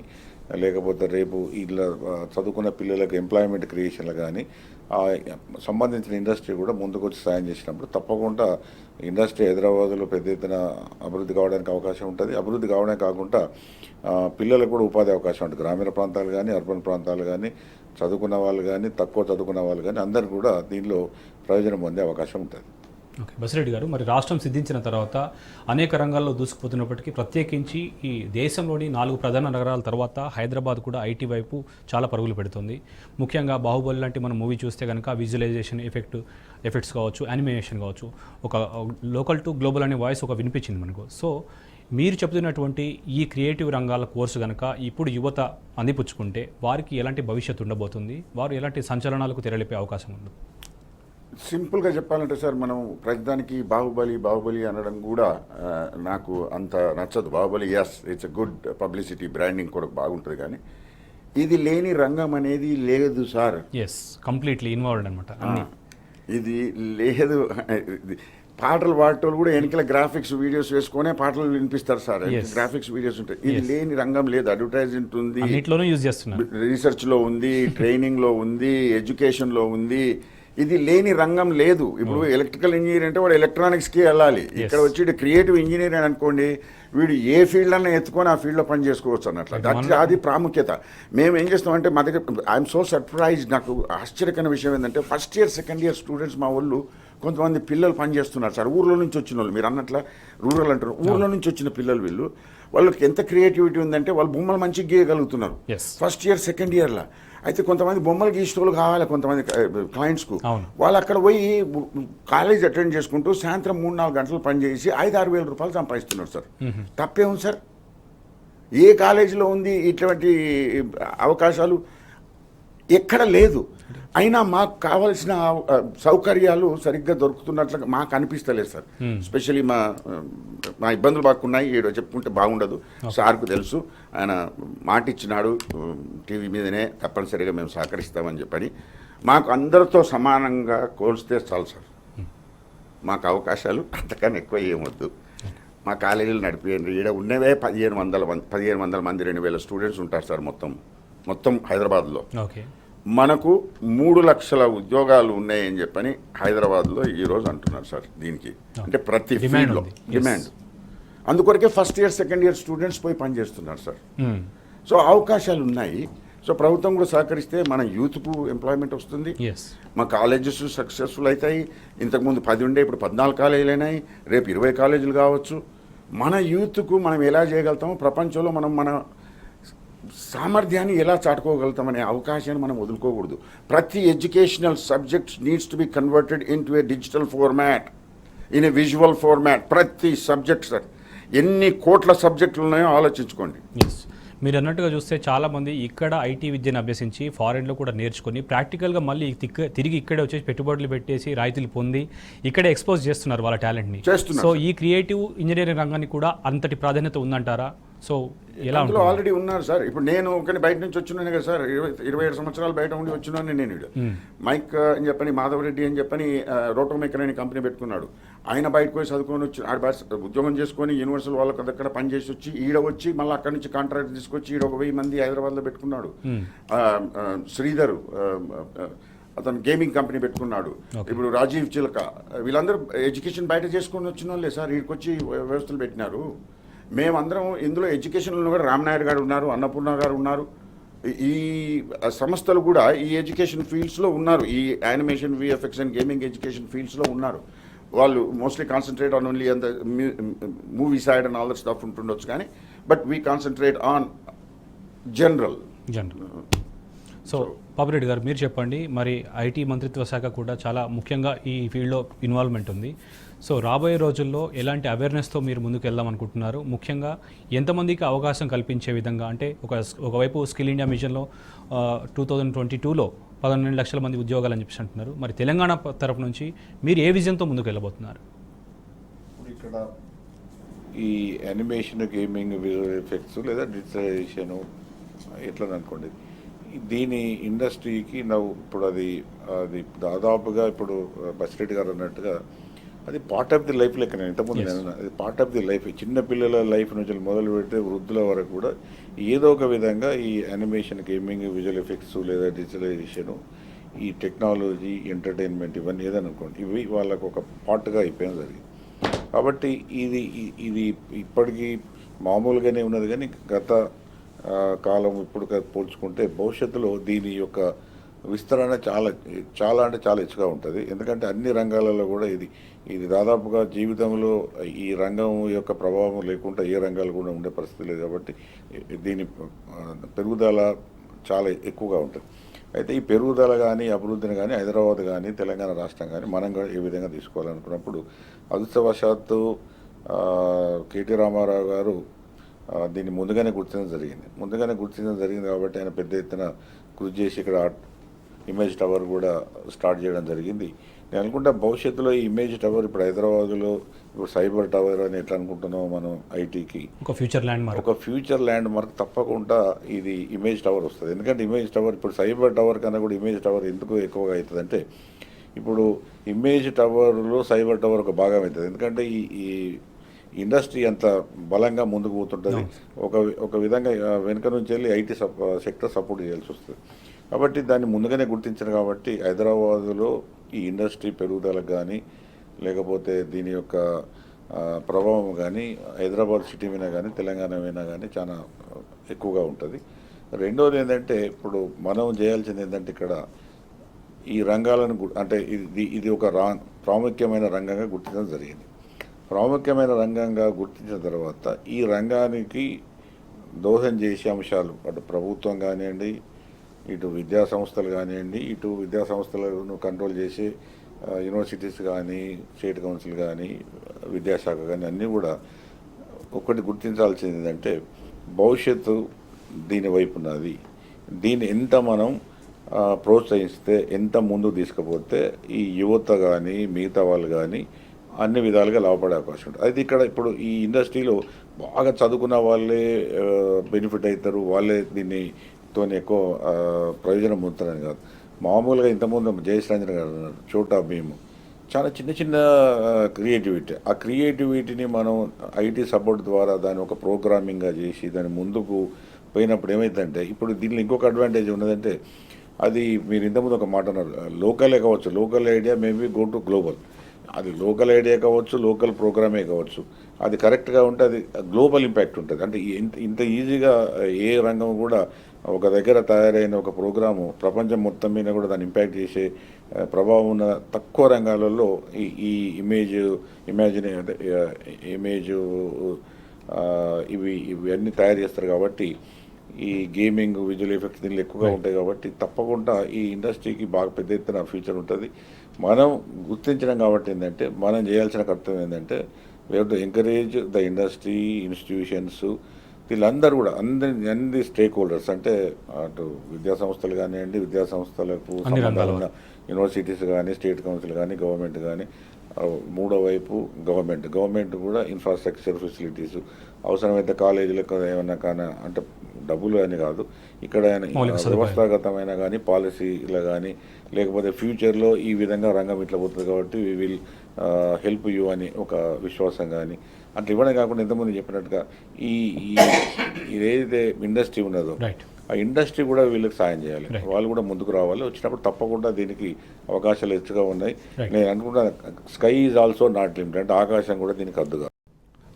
లేకపోతే రేపు ఇలా చదువుకున్న పిల్లలకు ఎంప్లాయ్మెంట్ క్రియేషన్లు కానీ సంబంధించిన ఇండస్ట్రీ కూడా ముందుకు వచ్చి సాయం చేసినప్పుడు తప్పకుండా ఇండస్ట్రీ హైదరాబాద్లో పెద్ద ఎత్తున అభివృద్ధి కావడానికి అవకాశం ఉంటుంది. అభివృద్ధి కావడమే కాకుండా పిల్లలకు కూడా ఉపాధి అవకాశం ఉంటుంది. గ్రామీణ ప్రాంతాలు కానీ, అర్బన్ ప్రాంతాలు కానీ, చదువుకున్న వాళ్ళు కానీ, తక్కువ చదువుకున్న వాళ్ళు కానీ అందరూ కూడా దీనిలో ప్రయోజనం పొందే అవకాశం ఉంటుంది. ఓకే, బసిరెడ్డి గారు, మరి రాష్ట్రం సిద్ధించిన తర్వాత అనేక రంగాల్లో దూసుకుపోతున్నప్పటికీ ప్రత్యేకించి ఈ దేశంలోని 4 ప్రధాన నగరాల తర్వాత హైదరాబాద్ కూడా ఐటీ వైపు చాలా పరుగులు పెడుతుంది. ముఖ్యంగా బాహుబలి లాంటి మనం మూవీ చూస్తే కనుక విజువలైజేషన్ ఎఫెక్ట్స్ కావచ్చు, యానిమేషన్ కావచ్చు, ఒక లోకల్ టు గ్లోబల్ అనే వాయిస్ ఒక వినిపించింది మనకు. సో మీరు చెబుతున్నటువంటి ఈ క్రియేటివ్ రంగాల కోర్సు కనుక ఇప్పుడు యువత అందిపుచ్చుకుంటే వారికి ఎలాంటి భవిష్యత్తు ఉండబోతుంది, వారు ఎలాంటి సంచలనాలకు తెరలిపే అవకాశం ఉంది? సింపుల్గా చెప్పాలంటే సార్, మనం ప్రతిదానికి బాహుబలి అనడం కూడా నాకు అంత నచ్చదు. Baahubali yes, it's a good publicity, branding కూడా బాగుంటుంది, కానీ ఇది లేని రంగం అనేది లేదు సార్. ఎస్, కంప్లీట్లీ ఇన్వాల్వ్డ్ అనమాట. ఇది లేదు. పాటలు పాడేటోళ్ళు కూడా వెనకాల గ్రాఫిక్స్ వీడియోస్ వేసుకునే పాటలు వినిపిస్తారు సార్. గ్రాఫిక్స్ వీడియోస్ ఉంటాయి. ఇది లేని రంగం లేదు. అడ్వర్టైజ్మెంట్ ఉంది, యూజ్ చేస్తున్నారు, రీసెర్చ్లో ఉంది, ట్రైనింగ్లో ఉంది, ఎడ్యుకేషన్లో ఉంది. ఇది లేని రంగం లేదు. ఇప్పుడు ఎలక్ట్రికల్ ఇంజనీర్ అంటే వాడు ఎలక్ట్రానిక్స్కి వెళ్ళాలి. ఇక్కడ వచ్చి క్రియేటివ్ ఇంజనీర్ అని అనుకోండి, వీడు ఏ ఫీల్డ్ అన్నా ఎత్తుకొని ఆ ఫీల్డ్లో పని చేసుకోవచ్చు అన్నట్లు. అది ప్రాముఖ్యత. మేము ఏం చేస్తామంటే మా దగ్గర ఐఎమ్ సో సర్ప్రైజ్, నాకు ఆశ్చర్యకరమైన విషయం ఏంటంటే first year second year students మా వాళ్ళు కొంతమంది పిల్లలు పని చేస్తున్నారు సార్. ఊర్లో నుంచి వచ్చిన వాళ్ళు, మీరు అన్నట్ల రూరల్ అంటారు, ఊర్లో నుంచి వచ్చిన పిల్లలు వాళ్ళకి ఎంత క్రియేటివిటీ ఉందంటే వాళ్ళు బొమ్మలు మంచిగా గీయగలుగుతున్నారు ఫస్ట్ ఇయర్ సెకండ్ ఇయర్లో. అయితే కొంతమంది బొమ్మలు గీసేటోళ్ళు కావాలి, కొంతమంది క్లయింట్స్కు. వాళ్ళు అక్కడ పోయి కాలేజ్ అటెండ్ చేసుకుంటూ సాయంత్రం 3-4 గంటలు పనిచేసి 5-6 వేల రూపాయలు సంపాదిస్తున్నారు సార్. తప్పేముంది సార్? ఏ కాలేజీలో ఉంది ఇటువంటి అవకాశాలు? ఎక్కడ లేదు. అయినా మాకు కావాల్సిన సౌకర్యాలు సరిగ్గా దొరుకుతున్నట్లుగా మాకు అనిపిస్తలేదు సార్. ఎస్పెషల్లీ మా ఇబ్బందులు బాగున్నాయి, ఏడో చెప్పుకుంటే బాగుండదు. సార్కు తెలుసు, ఆయన మాట ఇచ్చినాడు టీవీ మీదనే తప్పనిసరిగా మేము సహకరిస్తామని చెప్పని. మాకు అందరితో సమానంగా కోల్స్తే చాలు సార్. మాకు అవకాశాలు అంతకన్నా ఎక్కువ ఏమొద్దు. మా కాలేజీలు నడిపేయండి. ఈడ ఉన్నవే 1500 మంది 2000 స్టూడెంట్స్ ఉంటారు సార్ మొత్తం హైదరాబాద్లో. మనకు 3 లక్షల ఉద్యోగాలు ఉన్నాయని చెప్పని హైదరాబాద్లో ఈరోజు అంటున్నారు సార్. దీనికి అంటే ప్రతి ఫీల్డ్లో డిమాండ్. అందుకొరకే first year second year students పోయి పనిచేస్తున్నారు సార్. సో అవకాశాలు ఉన్నాయి. సో ప్రభుత్వం కూడా సహకరిస్తే మన యూత్కు ఎంప్లాయ్మెంట్ వస్తుంది, మా కాలేజెస్ సక్సెస్ఫుల్ అవుతాయి. ఇంతకుముందు 10 ఉండే, ఇప్పుడు 14 కాలేజీలు అయినాయి, రేపు 20 కాలేజీలు కావచ్చు. మన యూత్కు మనం ఎలా చేయగలుగుతామో, ప్రపంచంలో మనం మన సామర్థ్యాన్ని ఎలా చాటుకోగలుగుతామనే అవకాశాన్ని మనం వదులుకోకూడదు. ప్రతి educational subject needs to be converted in to A digital format, in a visual format. ప్రతి సబ్జెక్ట్ సార్, ఎన్ని కోట్ల సబ్జెక్టులు ఉన్నాయో ఆలోచించుకోండి. మీరు అన్నట్టుగా చూస్తే చాలామంది ఇక్కడ ఐటీ విద్యను అభ్యసించి ఫారెన్లో కూడా నేర్చుకుని ప్రాక్టికల్గా మళ్ళీ తిరిగి ఇక్కడే వచ్చేసి పెట్టుబడులు పెట్టేసి రాయితీలు పొంది ఇక్కడే ఎక్స్పోజ్ చేస్తున్నారు వాళ్ళ టాలెంట్ని. సో ఈ క్రియేటివ్ ఇంజనీరింగ్ రంగానికి కూడా అంతటి ప్రాధాన్యత ఉందంటారా? సో ఎలా అందులో ఆల్రెడీ ఉన్నారు సార్. ఇప్పుడు నేను కానీ బయట నుంచి వచ్చినాను కదా సార్, 27 సంవత్సరాలు బయట ఉండి వచ్చినాను నేను. మైక్ అని చెప్పని మాధవరెడ్డి అని చెప్పని రోటోమేకర్ అనే కంపెనీ పెట్టుకున్నాడు. ఆయన బయటకు పోయి చదువుకొని వచ్చి ఉద్యోగం చేసుకొని యూనివర్సల్ వాళ్ళకి దగ్గర పనిచేసి వచ్చి ఈడ వచ్చి మళ్ళీ అక్కడి నుంచి కాంట్రాక్ట్ తీసుకొచ్చి ఈడ 1000 మంది హైదరాబాద్లో పెట్టుకున్నాడు. శ్రీధర్ అతను గేమింగ్ కంపెనీ పెట్టుకున్నాడు. ఇప్పుడు రాజీవ్ చిలక, వీళ్ళందరూ ఎడ్యుకేషన్ బయట చేసుకొని వచ్చిన వాళ్ళే సార్. వీడికి వచ్చి వ్యవస్థలు పెట్టినారు. మేమందరం ఇందులో ఎడ్యుకేషన్లో కూడా రామనాయుడు గారు ఉన్నారు, అన్నపూర్ణ గారు ఉన్నారు. ఈ సంస్థలు కూడా ఈ ఎడ్యుకేషన్ ఫీల్డ్స్లో ఉన్నారు. ఈ animation, VFX and gaming education ఫీల్డ్స్లో ఉన్నారు. వాళ్ళు mostly concentrate on only and the movie side and all that stuff ఉంటుండొచ్చు, కానీ but we concentrate on general. So Papireddy గారు, మీరు చెప్పండి, మరి ఐటీ మంత్రిత్వ శాఖ కూడా చాలా ముఖ్యంగా ఈ ఫీల్డ్లో ఇన్వాల్వ్మెంట్ ఉంది. సో రాబోయే రోజుల్లో ఎలాంటి అవేర్నెస్తో మీరు ముందుకు వెళ్దాం అనుకుంటున్నారు? ముఖ్యంగా ఎంతమందికి అవకాశం కల్పించే విధంగా, అంటే ఒకవైపు స్కిల్ ఇండియా మిషన్లో 2022లో 12 లక్షల మంది ఉద్యోగాలు అని చెప్పి అంటున్నారు. మరి తెలంగాణ తరపు నుంచి మీరు ఏ విజన్తో ముందుకు వెళ్ళబోతున్నారు? ఇప్పుడు ఇక్కడ ఈ యానిమేషన్, గేమింగ్, విజువల్ ఎఫెక్ట్స్ లేదా డిజిటలైజేషను ఎట్లా అనుకోండి, దీని ఇండస్ట్రీకి ఇప్పుడు అది దాదాపుగా ఇప్పుడు బసిరెడ్డి గారు అన్నట్టుగా అది పార్ట్ ఆఫ్ ది లైఫ్ లెక్క. నేను ఇంతకుముందు నేను అది పార్ట్ ఆఫ్ ది లైఫ్. చిన్న పిల్లల లైఫ్ నుంచి మొదలు పెడితే వృద్ధుల వరకు కూడా ఏదో ఒక విధంగా ఈ యానిమేషన్, గేమింగ్, విజువల్ ఎఫెక్ట్స్ లేదా డిజిటలైజేషను, ఈ టెక్నాలజీ, ఎంటర్టైన్మెంట్ ఇవన్నీ ఏదని అనుకోండి, ఇవి వాళ్ళకు ఒక పార్ట్గా అయిపోయిన జరిగింది. కాబట్టి ఇది ఇప్పటికీ మామూలుగానే ఉన్నది, కానీ గత కాలం ఇప్పుడు పోల్చుకుంటే భవిష్యత్తులో దీని యొక్క విస్తరణ చాలా అంటే చాలా హెచ్చుగా ఉంటుంది. ఎందుకంటే అన్ని రంగాలలో కూడా ఇది దాదాపుగా జీవితంలో ఈ రంగం యొక్క ప్రభావం లేకుండా ఏ రంగాలు కూడా ఉండే పరిస్థితి లేదు. కాబట్టి దీని పెరుగుదల చాలా ఎక్కువగా ఉంటుంది. అయితే ఈ పెరుగుదల కానీ అభివృద్ధిని కానీ హైదరాబాద్ కానీ తెలంగాణ రాష్ట్రం కానీ మనం కూడా ఏ విధంగా తీసుకోవాలనుకున్నప్పుడు అదృష్టవశాత్తు కేటీ రామారావు గారు దీన్ని ముందుగానే గుర్తించడం జరిగింది కాబట్టి ఆయన పెద్ద ఎత్తున కృషి చేసి ఇక్కడ ఇమేజ్ టవర్ కూడా స్టార్ట్ చేయడం జరిగింది. నేను అనుకుంటా భవిష్యత్తులో ఈ ఇమేజ్ టవర్ ఇప్పుడు హైదరాబాద్లో ఇప్పుడు సైబర్ టవర్ అని ఎట్లా అనుకుంటున్నామో మనం ఐటీకి ఒక ఫ్యూచర్ ల్యాండ్ మార్క్ తప్పకుండా ఇది ఇమేజ్ టవర్ వస్తుంది. ఎందుకంటే ఇమేజ్ టవర్ ఇప్పుడు సైబర్ టవర్ కన్నా కూడా ఇమేజ్ టవర్ ఎందుకు ఎక్కువగా అవుతుందంటే ఇప్పుడు ఇమేజ్ టవర్లో సైబర్ టవర్ ఒక భాగం అవుతుంది. ఎందుకంటే ఈ ఇండస్ట్రీ అంత బలంగా ముందుకు పోతుంటుంది. ఒక విధంగా వెనుక నుంచి వెళ్ళి ఐటీ సెక్టర్ సపోర్ట్ చేయాల్సి వస్తుంది. కాబట్టి దాన్ని ముందుగానే గుర్తించారు. కాబట్టి హైదరాబాదులో ఈ ఇండస్ట్రీ పెరుగుదలకు కానీ లేకపోతే దీని యొక్క ప్రభావం కానీ హైదరాబాద్ సిటీ మీద కానీ తెలంగాణ మీద కానీ చాలా ఎక్కువగా ఉంటుంది. రెండోది ఏంటంటే ఇప్పుడు మనం చేయాల్సింది ఏంటంటే ఇక్కడ ఈ రంగాలను అంటే ఇది ఒక ప్రాముఖ్యమైన రంగంగా గుర్తించడం జరిగింది. ప్రాముఖ్యమైన రంగంగా గుర్తించిన తర్వాత ఈ రంగానికి దోహదం చేసే అంశాలు అటు ప్రభుత్వం కానివ్వండి, ఇటు విద్యా సంస్థలు కానివ్వండి, ఇటు విద్యా సంస్థలను కంట్రోల్ చేసే యూనివర్సిటీస్ కానీ, స్టేట్ కౌన్సిల్ కానీ, విద్యాశాఖ కానీ అన్నీ కూడా ఒకటి గుర్తించాల్సింది ఏంటంటే భవిష్యత్తు దీని వైపు ఉన్నది. దీన్ని ఎంత మనం ప్రోత్సహిస్తే, ఎంత ముందుకు తీసుకుపోతే ఈ యువత కానీ మిగతా వాళ్ళు కానీ అన్ని విధాలుగా లాభపడే అవకాశం ఉంటుంది. అయితే ఇక్కడ ఇప్పుడు ఈ ఇండస్ట్రీలో బాగా చదువుకున్న వాళ్ళే బెనిఫిట్ అవుతారు, వాళ్ళే దీనితో ఎక్కువ ప్రయోజనం పొందుతారని కాదు. మామూలుగా ఇంతకుముందు జయశ్రంజన్ గారు అన్నారు, చోటా భీము, చాలా చిన్న చిన్న క్రియేటివిటీ, ఆ క్రియేటివిటీని మనం ఐటీ సపోర్ట్ ద్వారా దాన్ని ఒక ప్రోగ్రామింగ్గా చేసి దాన్ని ముందుకు పోయినప్పుడు ఏమైందంటే ఇప్పుడు దీనిలో ఇంకొక అడ్వాంటేజ్ ఉన్నదంటే అది మీరు ఇంతకుముందు ఒక మాట అన్నారు, లోకలే కావచ్చు, local idea maybe go to global. అది లోకల్ ఐడియా కావచ్చు, లోకల్ ప్రోగ్రామే కావచ్చు, అది కరెక్ట్గా ఉంటే అది గ్లోబల్ ఇంపాక్ట్ ఉంటుంది. అంటే ఇంత ఈజీగా ఏ రంగం కూడా ఒక దగ్గర తయారైన ఒక ప్రోగ్రాము ప్రపంచం మొత్తం మీద కూడా దాన్ని ఇంపాక్ట్ చేసే ప్రభావం ఉన్న తక్కువ రంగాలలో ఈ ఇమేజ్ ఇవన్నీ తయారు చేస్తారు. కాబట్టి ఈ గేమింగ్, విజువల్ ఎఫెక్ట్స్ దీనిలో ఎక్కువగా ఉంటాయి. కాబట్టి తప్పకుండా ఈ ఇండస్ట్రీకి బాగా పెద్ద ఎత్తున ఫ్యూచర్ ఉంటుంది. మనం గుర్తించడం కాబట్టి ఏంటంటే మనం చేయాల్సిన కర్తవ్యం ఏంటంటే we have to encourage the industry, institutions, వీళ్ళందరూ కూడా అన్ని స్టేక్ హోల్డర్స్ అంటే అటు విద్యా సంస్థలు కానివ్వండి, విద్యా సంస్థలకు సంబంధాలు ఉన్న యూనివర్సిటీస్ కానీ, స్టేట్ కౌన్సిల్ కానీ, గవర్నమెంట్ కానీ, మూడో వైపు గవర్నమెంట్ కూడా ఇన్ఫ్రాస్ట్రక్చర్ ఫెసిలిటీస్ అవసరమైతే కాలేజీలకు ఏమైనా కానీ అంటే డబ్బులు అని కాదు, ఇక్కడ వ్యవస్థాగతమైన కానీ పాలసీలు కానీ లేకపోతే ఫ్యూచర్లో ఈ విధంగా రంగం ఇట్లా పోతుంది కాబట్టి వీ విల్ హెల్ప్ యూ అని ఒక విశ్వాసం కానీ అట్లా ఇవ్వడం కాకుండా ఎంతమంది చెప్పినట్టుగా ఏదైతే ఇండస్ట్రీ ఉన్నదో ఆ ఇండస్ట్రీ కూడా వీళ్ళకి సాయం చేయాలి, వాళ్ళు కూడా ముందుకు రావాలి. వచ్చినప్పుడు తప్పకుండా దీనికి అవకాశాలు ಹೆಚ್ಚుగా ఉన్నాయి. నేను అనుకుంటున్నా sky is also not limited, అంటే ఆకాశం కూడా దీనికి అద్దుగా.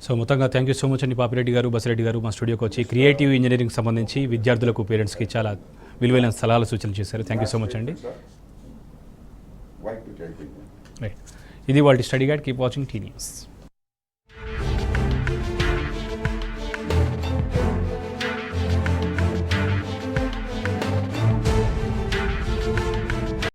సో మొత్తంగా థ్యాంక్ యూ సో మచ్ అండి పాపిరెడ్డి గారు, బసిరెడ్డి గారు మా స్టూడియోకి వచ్చి క్రియేటివ్ ఇంజనీరింగ్ సంబంధించి విద్యార్థులకు, పేరెంట్స్కి చాలా విలువైన సలహాలు సూచనలు చేశారు. థ్యాంక్ యూ సో మచ్ అండి. రైట్, ఇది వాళ్ళ study guide. Keep watching tea news.